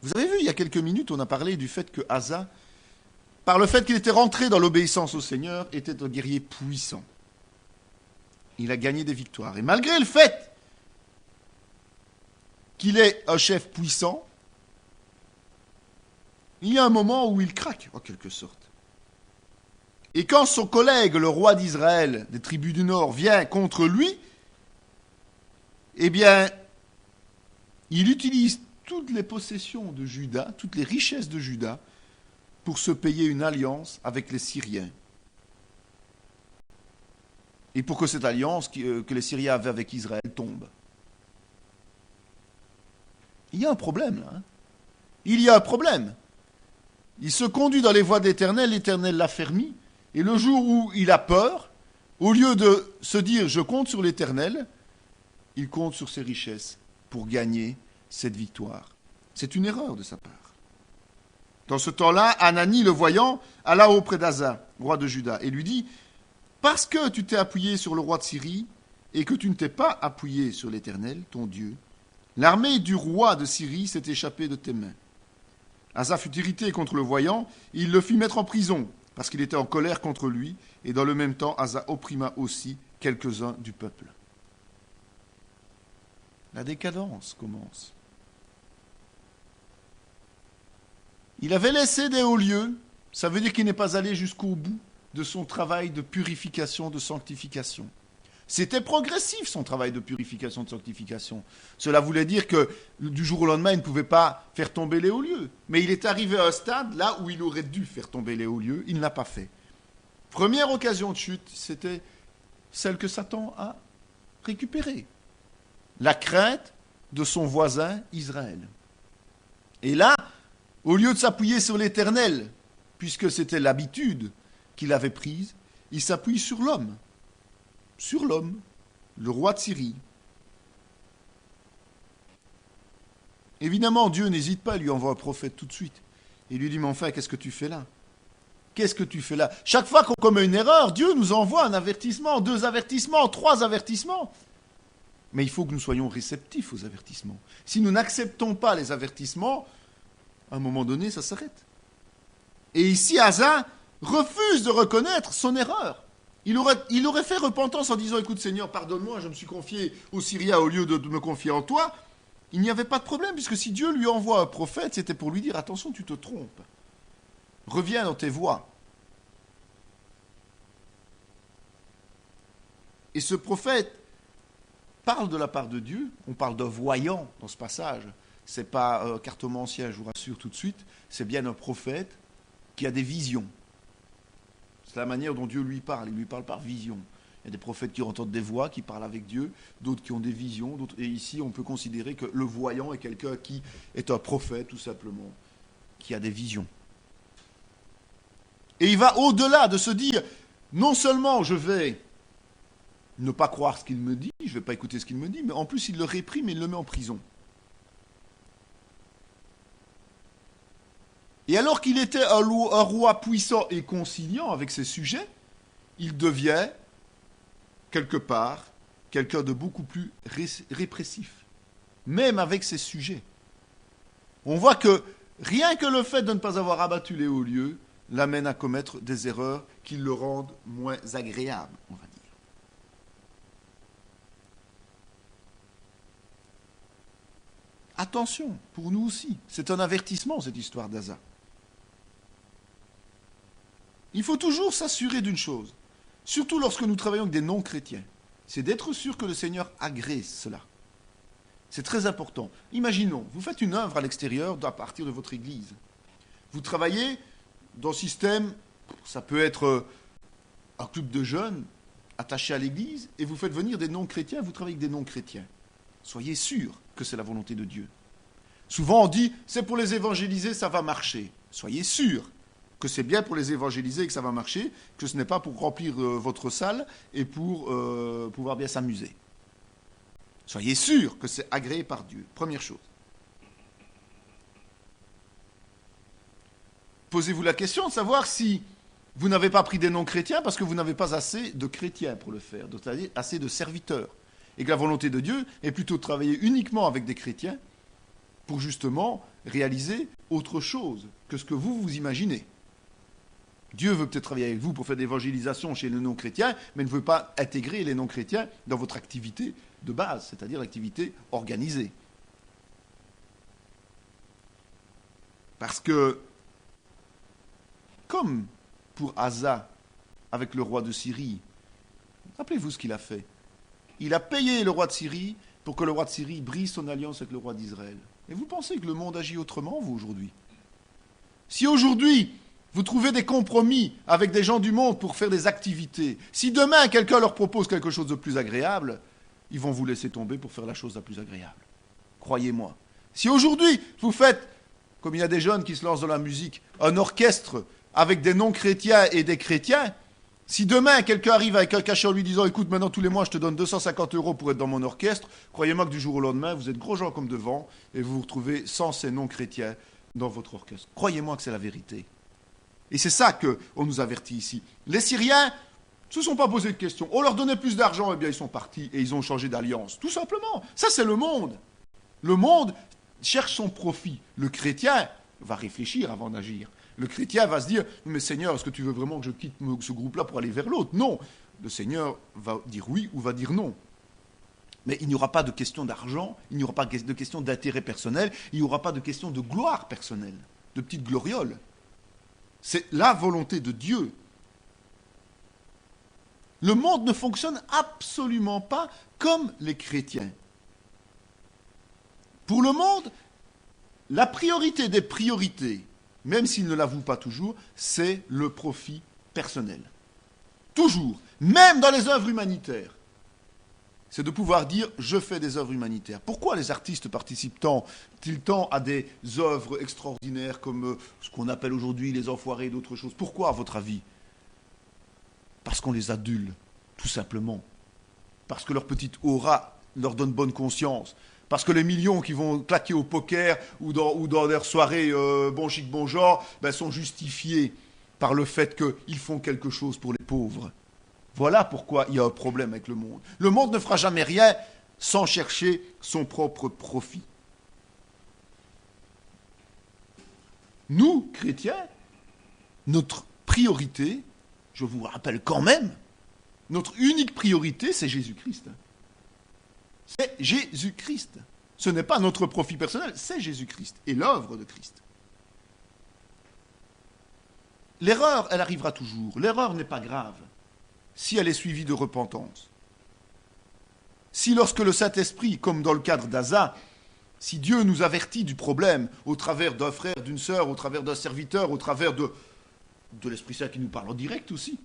Vous avez vu, il y a quelques minutes, on a parlé du fait que Asa, par le fait qu'il était rentré dans l'obéissance au Seigneur, était un guerrier puissant. Il a gagné des victoires. Et malgré le fait qu'il est un chef puissant, il y a un moment où il craque, en quelque sorte. Et quand son collègue, le roi d'Israël, des tribus du Nord, vient contre lui, eh bien, il utilise toutes les possessions de Juda, toutes les richesses de Juda, pour se payer une alliance avec les Syriens. Et pour que cette alliance que les Syriens avaient avec Israël tombe. Il y a un problème là. Il y a un problème. Il se conduit dans les voies de l'Éternel, l'Éternel l'affermit, et le jour où il a peur, au lieu de se dire « je compte sur l'Éternel », il compte sur ses richesses pour gagner cette victoire. C'est une erreur de sa part. Dans ce temps-là, Anani, le voyant, alla auprès d'Asa, roi de Juda, et lui dit « Parce que tu t'es appuyé sur le roi de Syrie et que tu ne t'es pas appuyé sur l'Éternel, ton Dieu, l'armée du roi de Syrie s'est échappée de tes mains. » Asa fut irrité contre le voyant, et il le fit mettre en prison, parce qu'il était en colère contre lui, et dans le même temps, Asa opprima aussi quelques-uns du peuple. La décadence commence. Il avait laissé des hauts lieux, ça veut dire qu'il n'est pas allé jusqu'au bout de son travail de purification, de sanctification. C'était progressif son travail de purification, de sanctification. Cela voulait dire que du jour au lendemain, il ne pouvait pas faire tomber les hauts lieux. Mais il est arrivé à un stade là où il aurait dû faire tomber les hauts lieux, il ne l'a pas fait. Première occasion de chute, c'était celle que Satan a récupérée. La crainte de son voisin Israël. Et là, au lieu de s'appuyer sur l'Éternel, puisque c'était l'habitude qu'il avait prise, il s'appuie sur l'homme. Sur l'homme, le roi de Syrie. Évidemment, Dieu n'hésite pas, il lui envoie un prophète tout de suite. Il lui dit, mais enfin, qu'est-ce que tu fais là? Qu'est-ce que tu fais là? Chaque fois qu'on commet une erreur, Dieu nous envoie un avertissement, 2 avertissements, 3 avertissements. Mais il faut que nous soyons réceptifs aux avertissements. Si nous n'acceptons pas les avertissements, à un moment donné, ça s'arrête. Et ici, Asa refuse de reconnaître son erreur. Il aurait fait repentance en disant, écoute Seigneur, pardonne-moi, je me suis confié aux Syriens au lieu de me confier en toi. Il n'y avait pas de problème, puisque si Dieu lui envoie un prophète, c'était pour lui dire, attention, tu te trompes. Reviens dans tes voies. Et ce prophète parle de la part de Dieu, on parle d'un voyant dans ce passage, c'est pas un cartomancien, je vous rassure tout de suite, c'est bien un prophète qui a des visions. C'est la manière dont Dieu lui parle, il lui parle par vision. Il y a des prophètes qui entendent des voix, qui parlent avec Dieu, d'autres qui ont des visions, et ici on peut considérer que le voyant est quelqu'un qui est un prophète tout simplement, qui a des visions. Et il va au-delà de se dire, non seulement je vais ne pas croire ce qu'il me dit, je ne vais pas écouter ce qu'il me dit, mais en plus il le réprime et il le met en prison. Et alors qu'il était un roi puissant et conciliant avec ses sujets, il devient, quelque part, quelqu'un de beaucoup plus répressif, même avec ses sujets. On voit que rien que le fait de ne pas avoir abattu les hauts lieux l'amène à commettre des erreurs qui le rendent moins agréable, on va dire. Attention, pour nous aussi, c'est un avertissement cette histoire d'Asa. Il faut toujours s'assurer d'une chose, surtout lorsque nous travaillons avec des non-chrétiens, c'est d'être sûr que le Seigneur agrée cela. C'est très important. Imaginons, vous faites une œuvre à l'extérieur à partir de votre église. Vous travaillez dans le système Ça peut être un club de jeunes attaché à l'église et vous faites venir des non-chrétiens, vous travaillez avec des non-chrétiens. Soyez sûr que c'est la volonté de Dieu. Souvent on dit, c'est pour les évangéliser, ça va marcher. Soyez sûr que c'est bien pour les évangéliser et que ça va marcher, que ce n'est pas pour remplir votre salle et pour pouvoir bien s'amuser. Soyez sûr que c'est agréé par Dieu. Première chose. Posez-vous la question de savoir si vous n'avez pas pris des non-chrétiens parce que vous n'avez pas assez de chrétiens pour le faire, c'est-à-dire assez de serviteurs. Et que la volonté de Dieu est plutôt de travailler uniquement avec des chrétiens pour justement réaliser autre chose que ce que vous imaginez. Dieu veut peut-être travailler avec vous pour faire de l'évangélisation chez les non-chrétiens, mais ne veut pas intégrer les non-chrétiens dans votre activité de base, c'est-à-dire l'activité organisée. Parce que, comme pour Asa avec le roi de Syrie, rappelez-vous ce qu'il a fait. Il a payé le roi de Syrie pour que le roi de Syrie brise son alliance avec le roi d'Israël. Et vous pensez que le monde agit autrement, vous, aujourd'hui? Si aujourd'hui, vous trouvez des compromis avec des gens du monde pour faire des activités, si demain, quelqu'un leur propose quelque chose de plus agréable, ils vont vous laisser tomber pour faire la chose la plus agréable. Croyez-moi. Si aujourd'hui, vous faites, comme il y a des jeunes qui se lancent dans la musique, un orchestre avec des non-chrétiens et des chrétiens, si demain, quelqu'un arrive avec un cachet en lui disant « Écoute, maintenant, tous les mois, je te donne 250 € pour être dans mon orchestre », croyez-moi que du jour au lendemain, vous êtes gros gens comme devant et vous vous retrouvez sans ces non-chrétiens dans votre orchestre. Croyez-moi que c'est la vérité. Et c'est ça qu'on nous avertit ici. Les Syriens ne se sont pas posé de questions. On leur donnait plus d'argent, eh bien, ils sont partis et ils ont changé d'alliance. Tout simplement. Ça, c'est le monde. Le monde cherche son profit. Le chrétien va réfléchir avant d'agir. Le chrétien va se dire « Mais Seigneur, est-ce que tu veux vraiment que je quitte ce groupe-là pour aller vers l'autre ?» Non. Le Seigneur va dire oui ou va dire non. Mais il n'y aura pas de question d'argent, il n'y aura pas de question d'intérêt personnel, il n'y aura pas de question de gloire personnelle, de petite gloriole. C'est la volonté de Dieu. Le monde ne fonctionne absolument pas comme les chrétiens. Pour le monde, la priorité des priorités, même s'il ne l'avoue pas toujours, c'est le profit personnel. Toujours, même dans les œuvres humanitaires. C'est de pouvoir dire « je fais des œuvres humanitaires ». Pourquoi les artistes participent-ils tant à des œuvres extraordinaires comme ce qu'on appelle aujourd'hui les enfoirés et d'autres choses? Pourquoi, à votre avis? Parce qu'on les adule, tout simplement. Parce que leur petite aura leur donne bonne conscience. Parce que les millions qui vont claquer au poker ou dans leurs soirées bon chic, bon genre, sont justifiés par le fait qu'ils font quelque chose pour les pauvres. Voilà pourquoi il y a un problème avec le monde. Le monde ne fera jamais rien sans chercher son propre profit. Nous, chrétiens, notre priorité, je vous rappelle quand même, notre unique priorité, c'est Jésus-Christ. C'est Jésus-Christ. Ce n'est pas notre profit personnel, c'est Jésus-Christ et l'œuvre de Christ. L'erreur, elle arrivera toujours. L'erreur n'est pas grave si elle est suivie de repentance. Si lorsque le Saint-Esprit, comme dans le cadre d'Asa, si Dieu nous avertit du problème au travers d'un frère, d'une sœur, au travers d'un serviteur, au travers de l'Esprit Saint qui nous parle en direct aussi,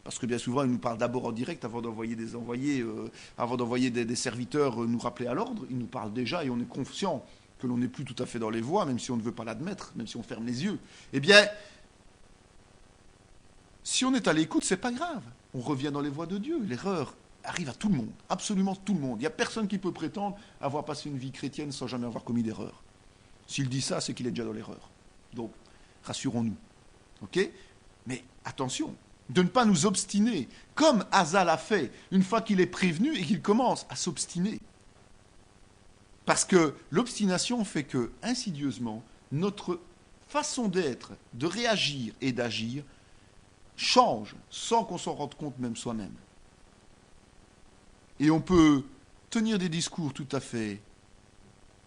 parce que bien souvent, il nous parle d'abord en direct avant d'envoyer des serviteurs nous rappeler à l'ordre. Il nous parle déjà et on est conscient que l'on n'est plus tout à fait dans les voies, même si on ne veut pas l'admettre, même si on ferme les yeux. Eh bien, si on est à l'écoute, c'est pas grave. On revient dans les voies de Dieu. L'erreur arrive à tout le monde, absolument tout le monde. Il n'y a personne qui peut prétendre avoir passé une vie chrétienne sans jamais avoir commis d'erreur. S'il dit ça, c'est qu'il est déjà dans l'erreur. Donc, rassurons-nous. Ok? Mais attention, de ne pas nous obstiner, comme Asa l'a fait, une fois qu'il est prévenu et qu'il commence à s'obstiner. Parce que l'obstination fait que, insidieusement, notre façon d'être, de réagir et d'agir change sans qu'on s'en rende compte même soi-même. Et on peut tenir des discours tout à fait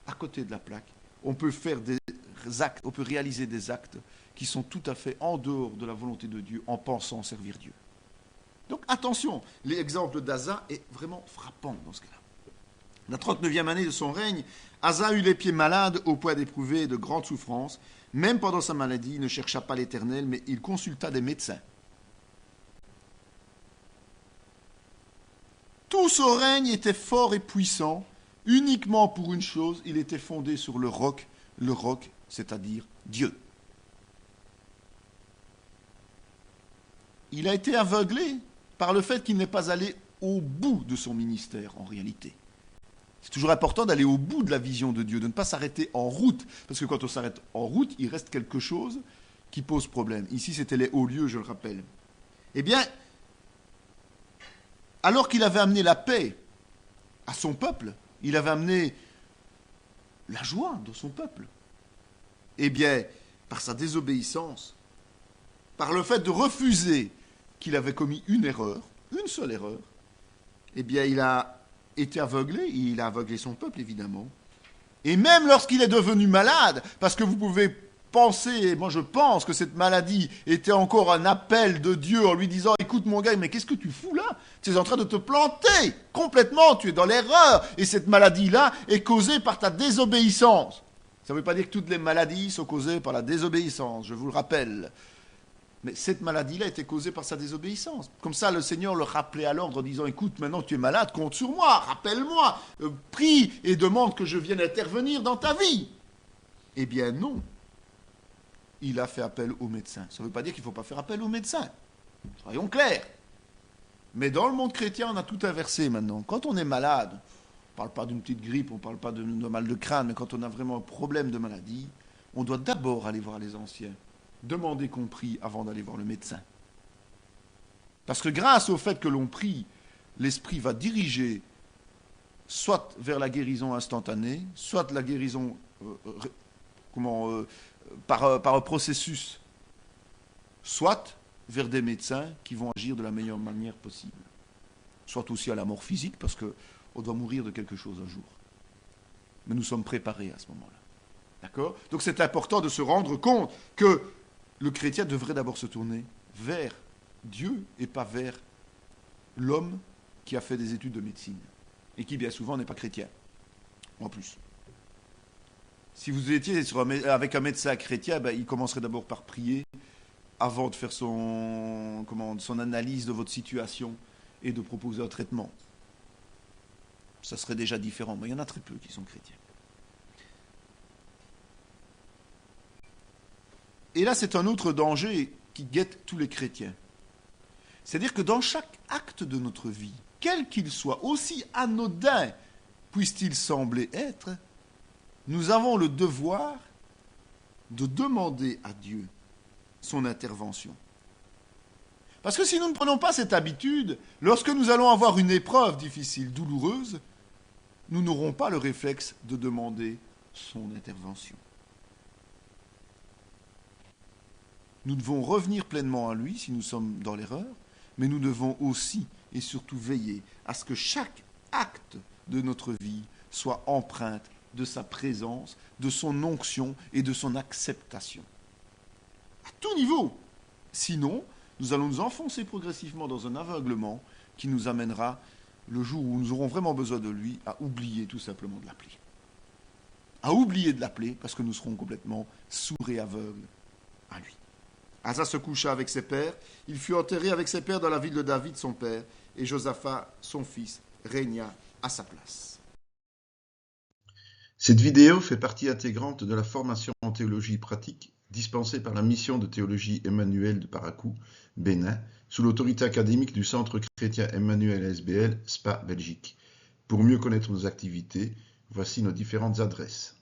à côté de la plaque. On peut faire des actes, on peut réaliser des actes qui sont tout à fait en dehors de la volonté de Dieu en pensant servir Dieu. Donc attention, l'exemple d'Asa est vraiment frappant dans ce cas-là. La 39e année de son règne, Asa eut les pieds malades au point d'éprouver de grandes souffrances. Même pendant sa maladie, il ne chercha pas l'Éternel, mais il consulta des médecins. Tout son règne était fort et puissant, uniquement pour une chose, il était fondé sur le roc, c'est-à-dire Dieu. Il a été aveuglé par le fait qu'il n'est pas allé au bout de son ministère, en réalité. C'est toujours important d'aller au bout de la vision de Dieu, de ne pas s'arrêter en route, parce que quand on s'arrête en route, il reste quelque chose qui pose problème. Ici, c'était les hauts lieux, je le rappelle. Eh bien, alors qu'il avait amené la paix à son peuple, il avait amené la joie dans son peuple, eh bien, par sa désobéissance, par le fait de refuser qu'il avait commis une erreur, une seule erreur, eh bien, il a été aveuglé, il a aveuglé son peuple, évidemment. Et même lorsqu'il est devenu malade, parce que vous pouvez penser, et moi je pense que cette maladie était encore un appel de Dieu en lui disant « Écoute mon gars, mais qu'est-ce que tu fous là? Tu es en train de te planter complètement, tu es dans l'erreur. Et cette maladie-là est causée par ta désobéissance. » Ça ne veut pas dire que toutes les maladies sont causées par la désobéissance, je vous le rappelle. Mais cette maladie-là était causée par sa désobéissance. Comme ça, le Seigneur le rappelait à l'ordre en disant « Écoute, maintenant tu es malade, compte sur moi, rappelle-moi, prie et demande que je vienne intervenir dans ta vie. » Eh bien non. Il a fait appel au médecin. Ça ne veut pas dire qu'il ne faut pas faire appel au médecin. Soyons clairs. Mais dans le monde chrétien, on a tout inversé maintenant. Quand on est malade, on ne parle pas d'une petite grippe, on ne parle pas de mal de crâne, mais quand on a vraiment un problème de maladie, on doit d'abord aller voir les anciens. Demander qu'on prie avant d'aller voir le médecin. Parce que grâce au fait que l'on prie, l'Esprit va diriger soit vers la guérison instantanée, soit la guérison par un processus, soit vers des médecins qui vont agir de la meilleure manière possible. Soit aussi à la mort physique, parce qu'on doit mourir de quelque chose un jour. Mais nous sommes préparés à ce moment-là. D'accord ? Donc c'est important de se rendre compte que le chrétien devrait d'abord se tourner vers Dieu et pas vers l'homme qui a fait des études de médecine et qui bien souvent n'est pas chrétien, en plus. Si vous étiez avec un médecin chrétien, ben, il commencerait d'abord par prier avant de faire son analyse de votre situation et de proposer un traitement. Ça serait déjà différent, mais il y en a très peu qui sont chrétiens. Et là, c'est un autre danger qui guette tous les chrétiens. C'est-à-dire que dans chaque acte de notre vie, quel qu'il soit, aussi anodin puisse-t-il sembler être, nous avons le devoir de demander à Dieu son intervention. Parce que si nous ne prenons pas cette habitude, lorsque nous allons avoir une épreuve difficile, douloureuse, nous n'aurons pas le réflexe de demander son intervention. Nous devons revenir pleinement à lui si nous sommes dans l'erreur, mais nous devons aussi et surtout veiller à ce que chaque acte de notre vie soit empreinte de sa présence, de son onction et de son acceptation. À tout niveau. Sinon, nous allons nous enfoncer progressivement dans un aveuglement qui nous amènera, le jour où nous aurons vraiment besoin de lui, à oublier tout simplement de l'appeler. À oublier de l'appeler parce que nous serons complètement sourds et aveugles à lui. Asa se coucha avec ses pères, il fut enterré avec ses pères dans la ville de David, son père, et Josaphat, son fils, régna à sa place.
Cette vidéo fait partie intégrante de la formation en théologie pratique dispensée par la mission de théologie Emmanuel de Parakou, Bénin, sous l'autorité académique du Centre chrétien Emmanuel SBL, Spa, Belgique. Pour mieux connaître nos activités, voici nos différentes adresses.